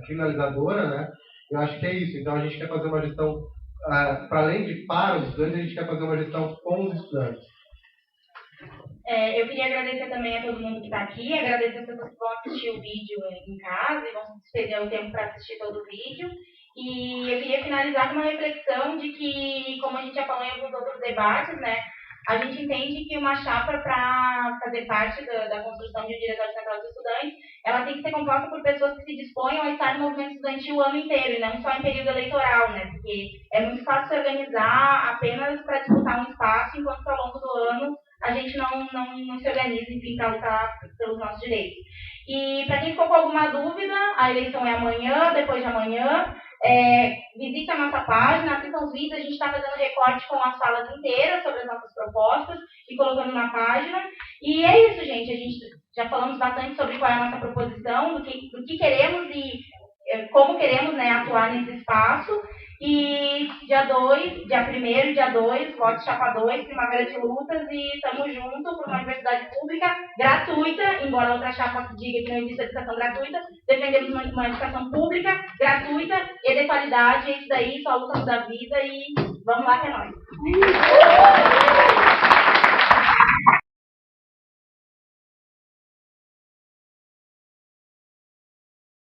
criminalizadora, né? Eu acho que é isso, então a gente quer fazer uma gestão, para além de para os estudantes, a gente quer fazer uma gestão com os estudantes. Eu queria agradecer também a todo mundo que está aqui, agradecer as pessoas que vão assistir o vídeo em casa e vão perder o tempo para assistir todo o vídeo. E eu queria finalizar com uma reflexão de que, como a gente já falou em alguns outros debates, né, a gente entende que uma chapa, para fazer parte da construção de um diretório central dos estudantes, ela tem que ser composta por pessoas que se disponham a estar no movimento estudantil o ano inteiro, e não só em período eleitoral, né, porque é muito fácil se organizar apenas para disputar um espaço, enquanto ao longo do ano a gente não se organiza, enfim, para lutar pelos nossos direitos. E para quem ficou com alguma dúvida, a eleição é amanhã, depois de amanhã. Visite a nossa página, assistam os vídeos, a gente está fazendo recorte com as falas inteiras sobre as nossas propostas e colocando na página. E é isso, gente, a gente já falamos bastante sobre qual é a nossa proposição, do que queremos e como queremos, né, atuar nesse espaço. E dia 1º e dia 2, vote Chapa 2, Primavera de Lutas, e estamos juntos por uma universidade pública gratuita, embora a outra chapa diga que não existe educação gratuita, defendemos uma educação pública, gratuita e de qualidade, é isso daí, só luta da vida, e vamos lá que é nóis.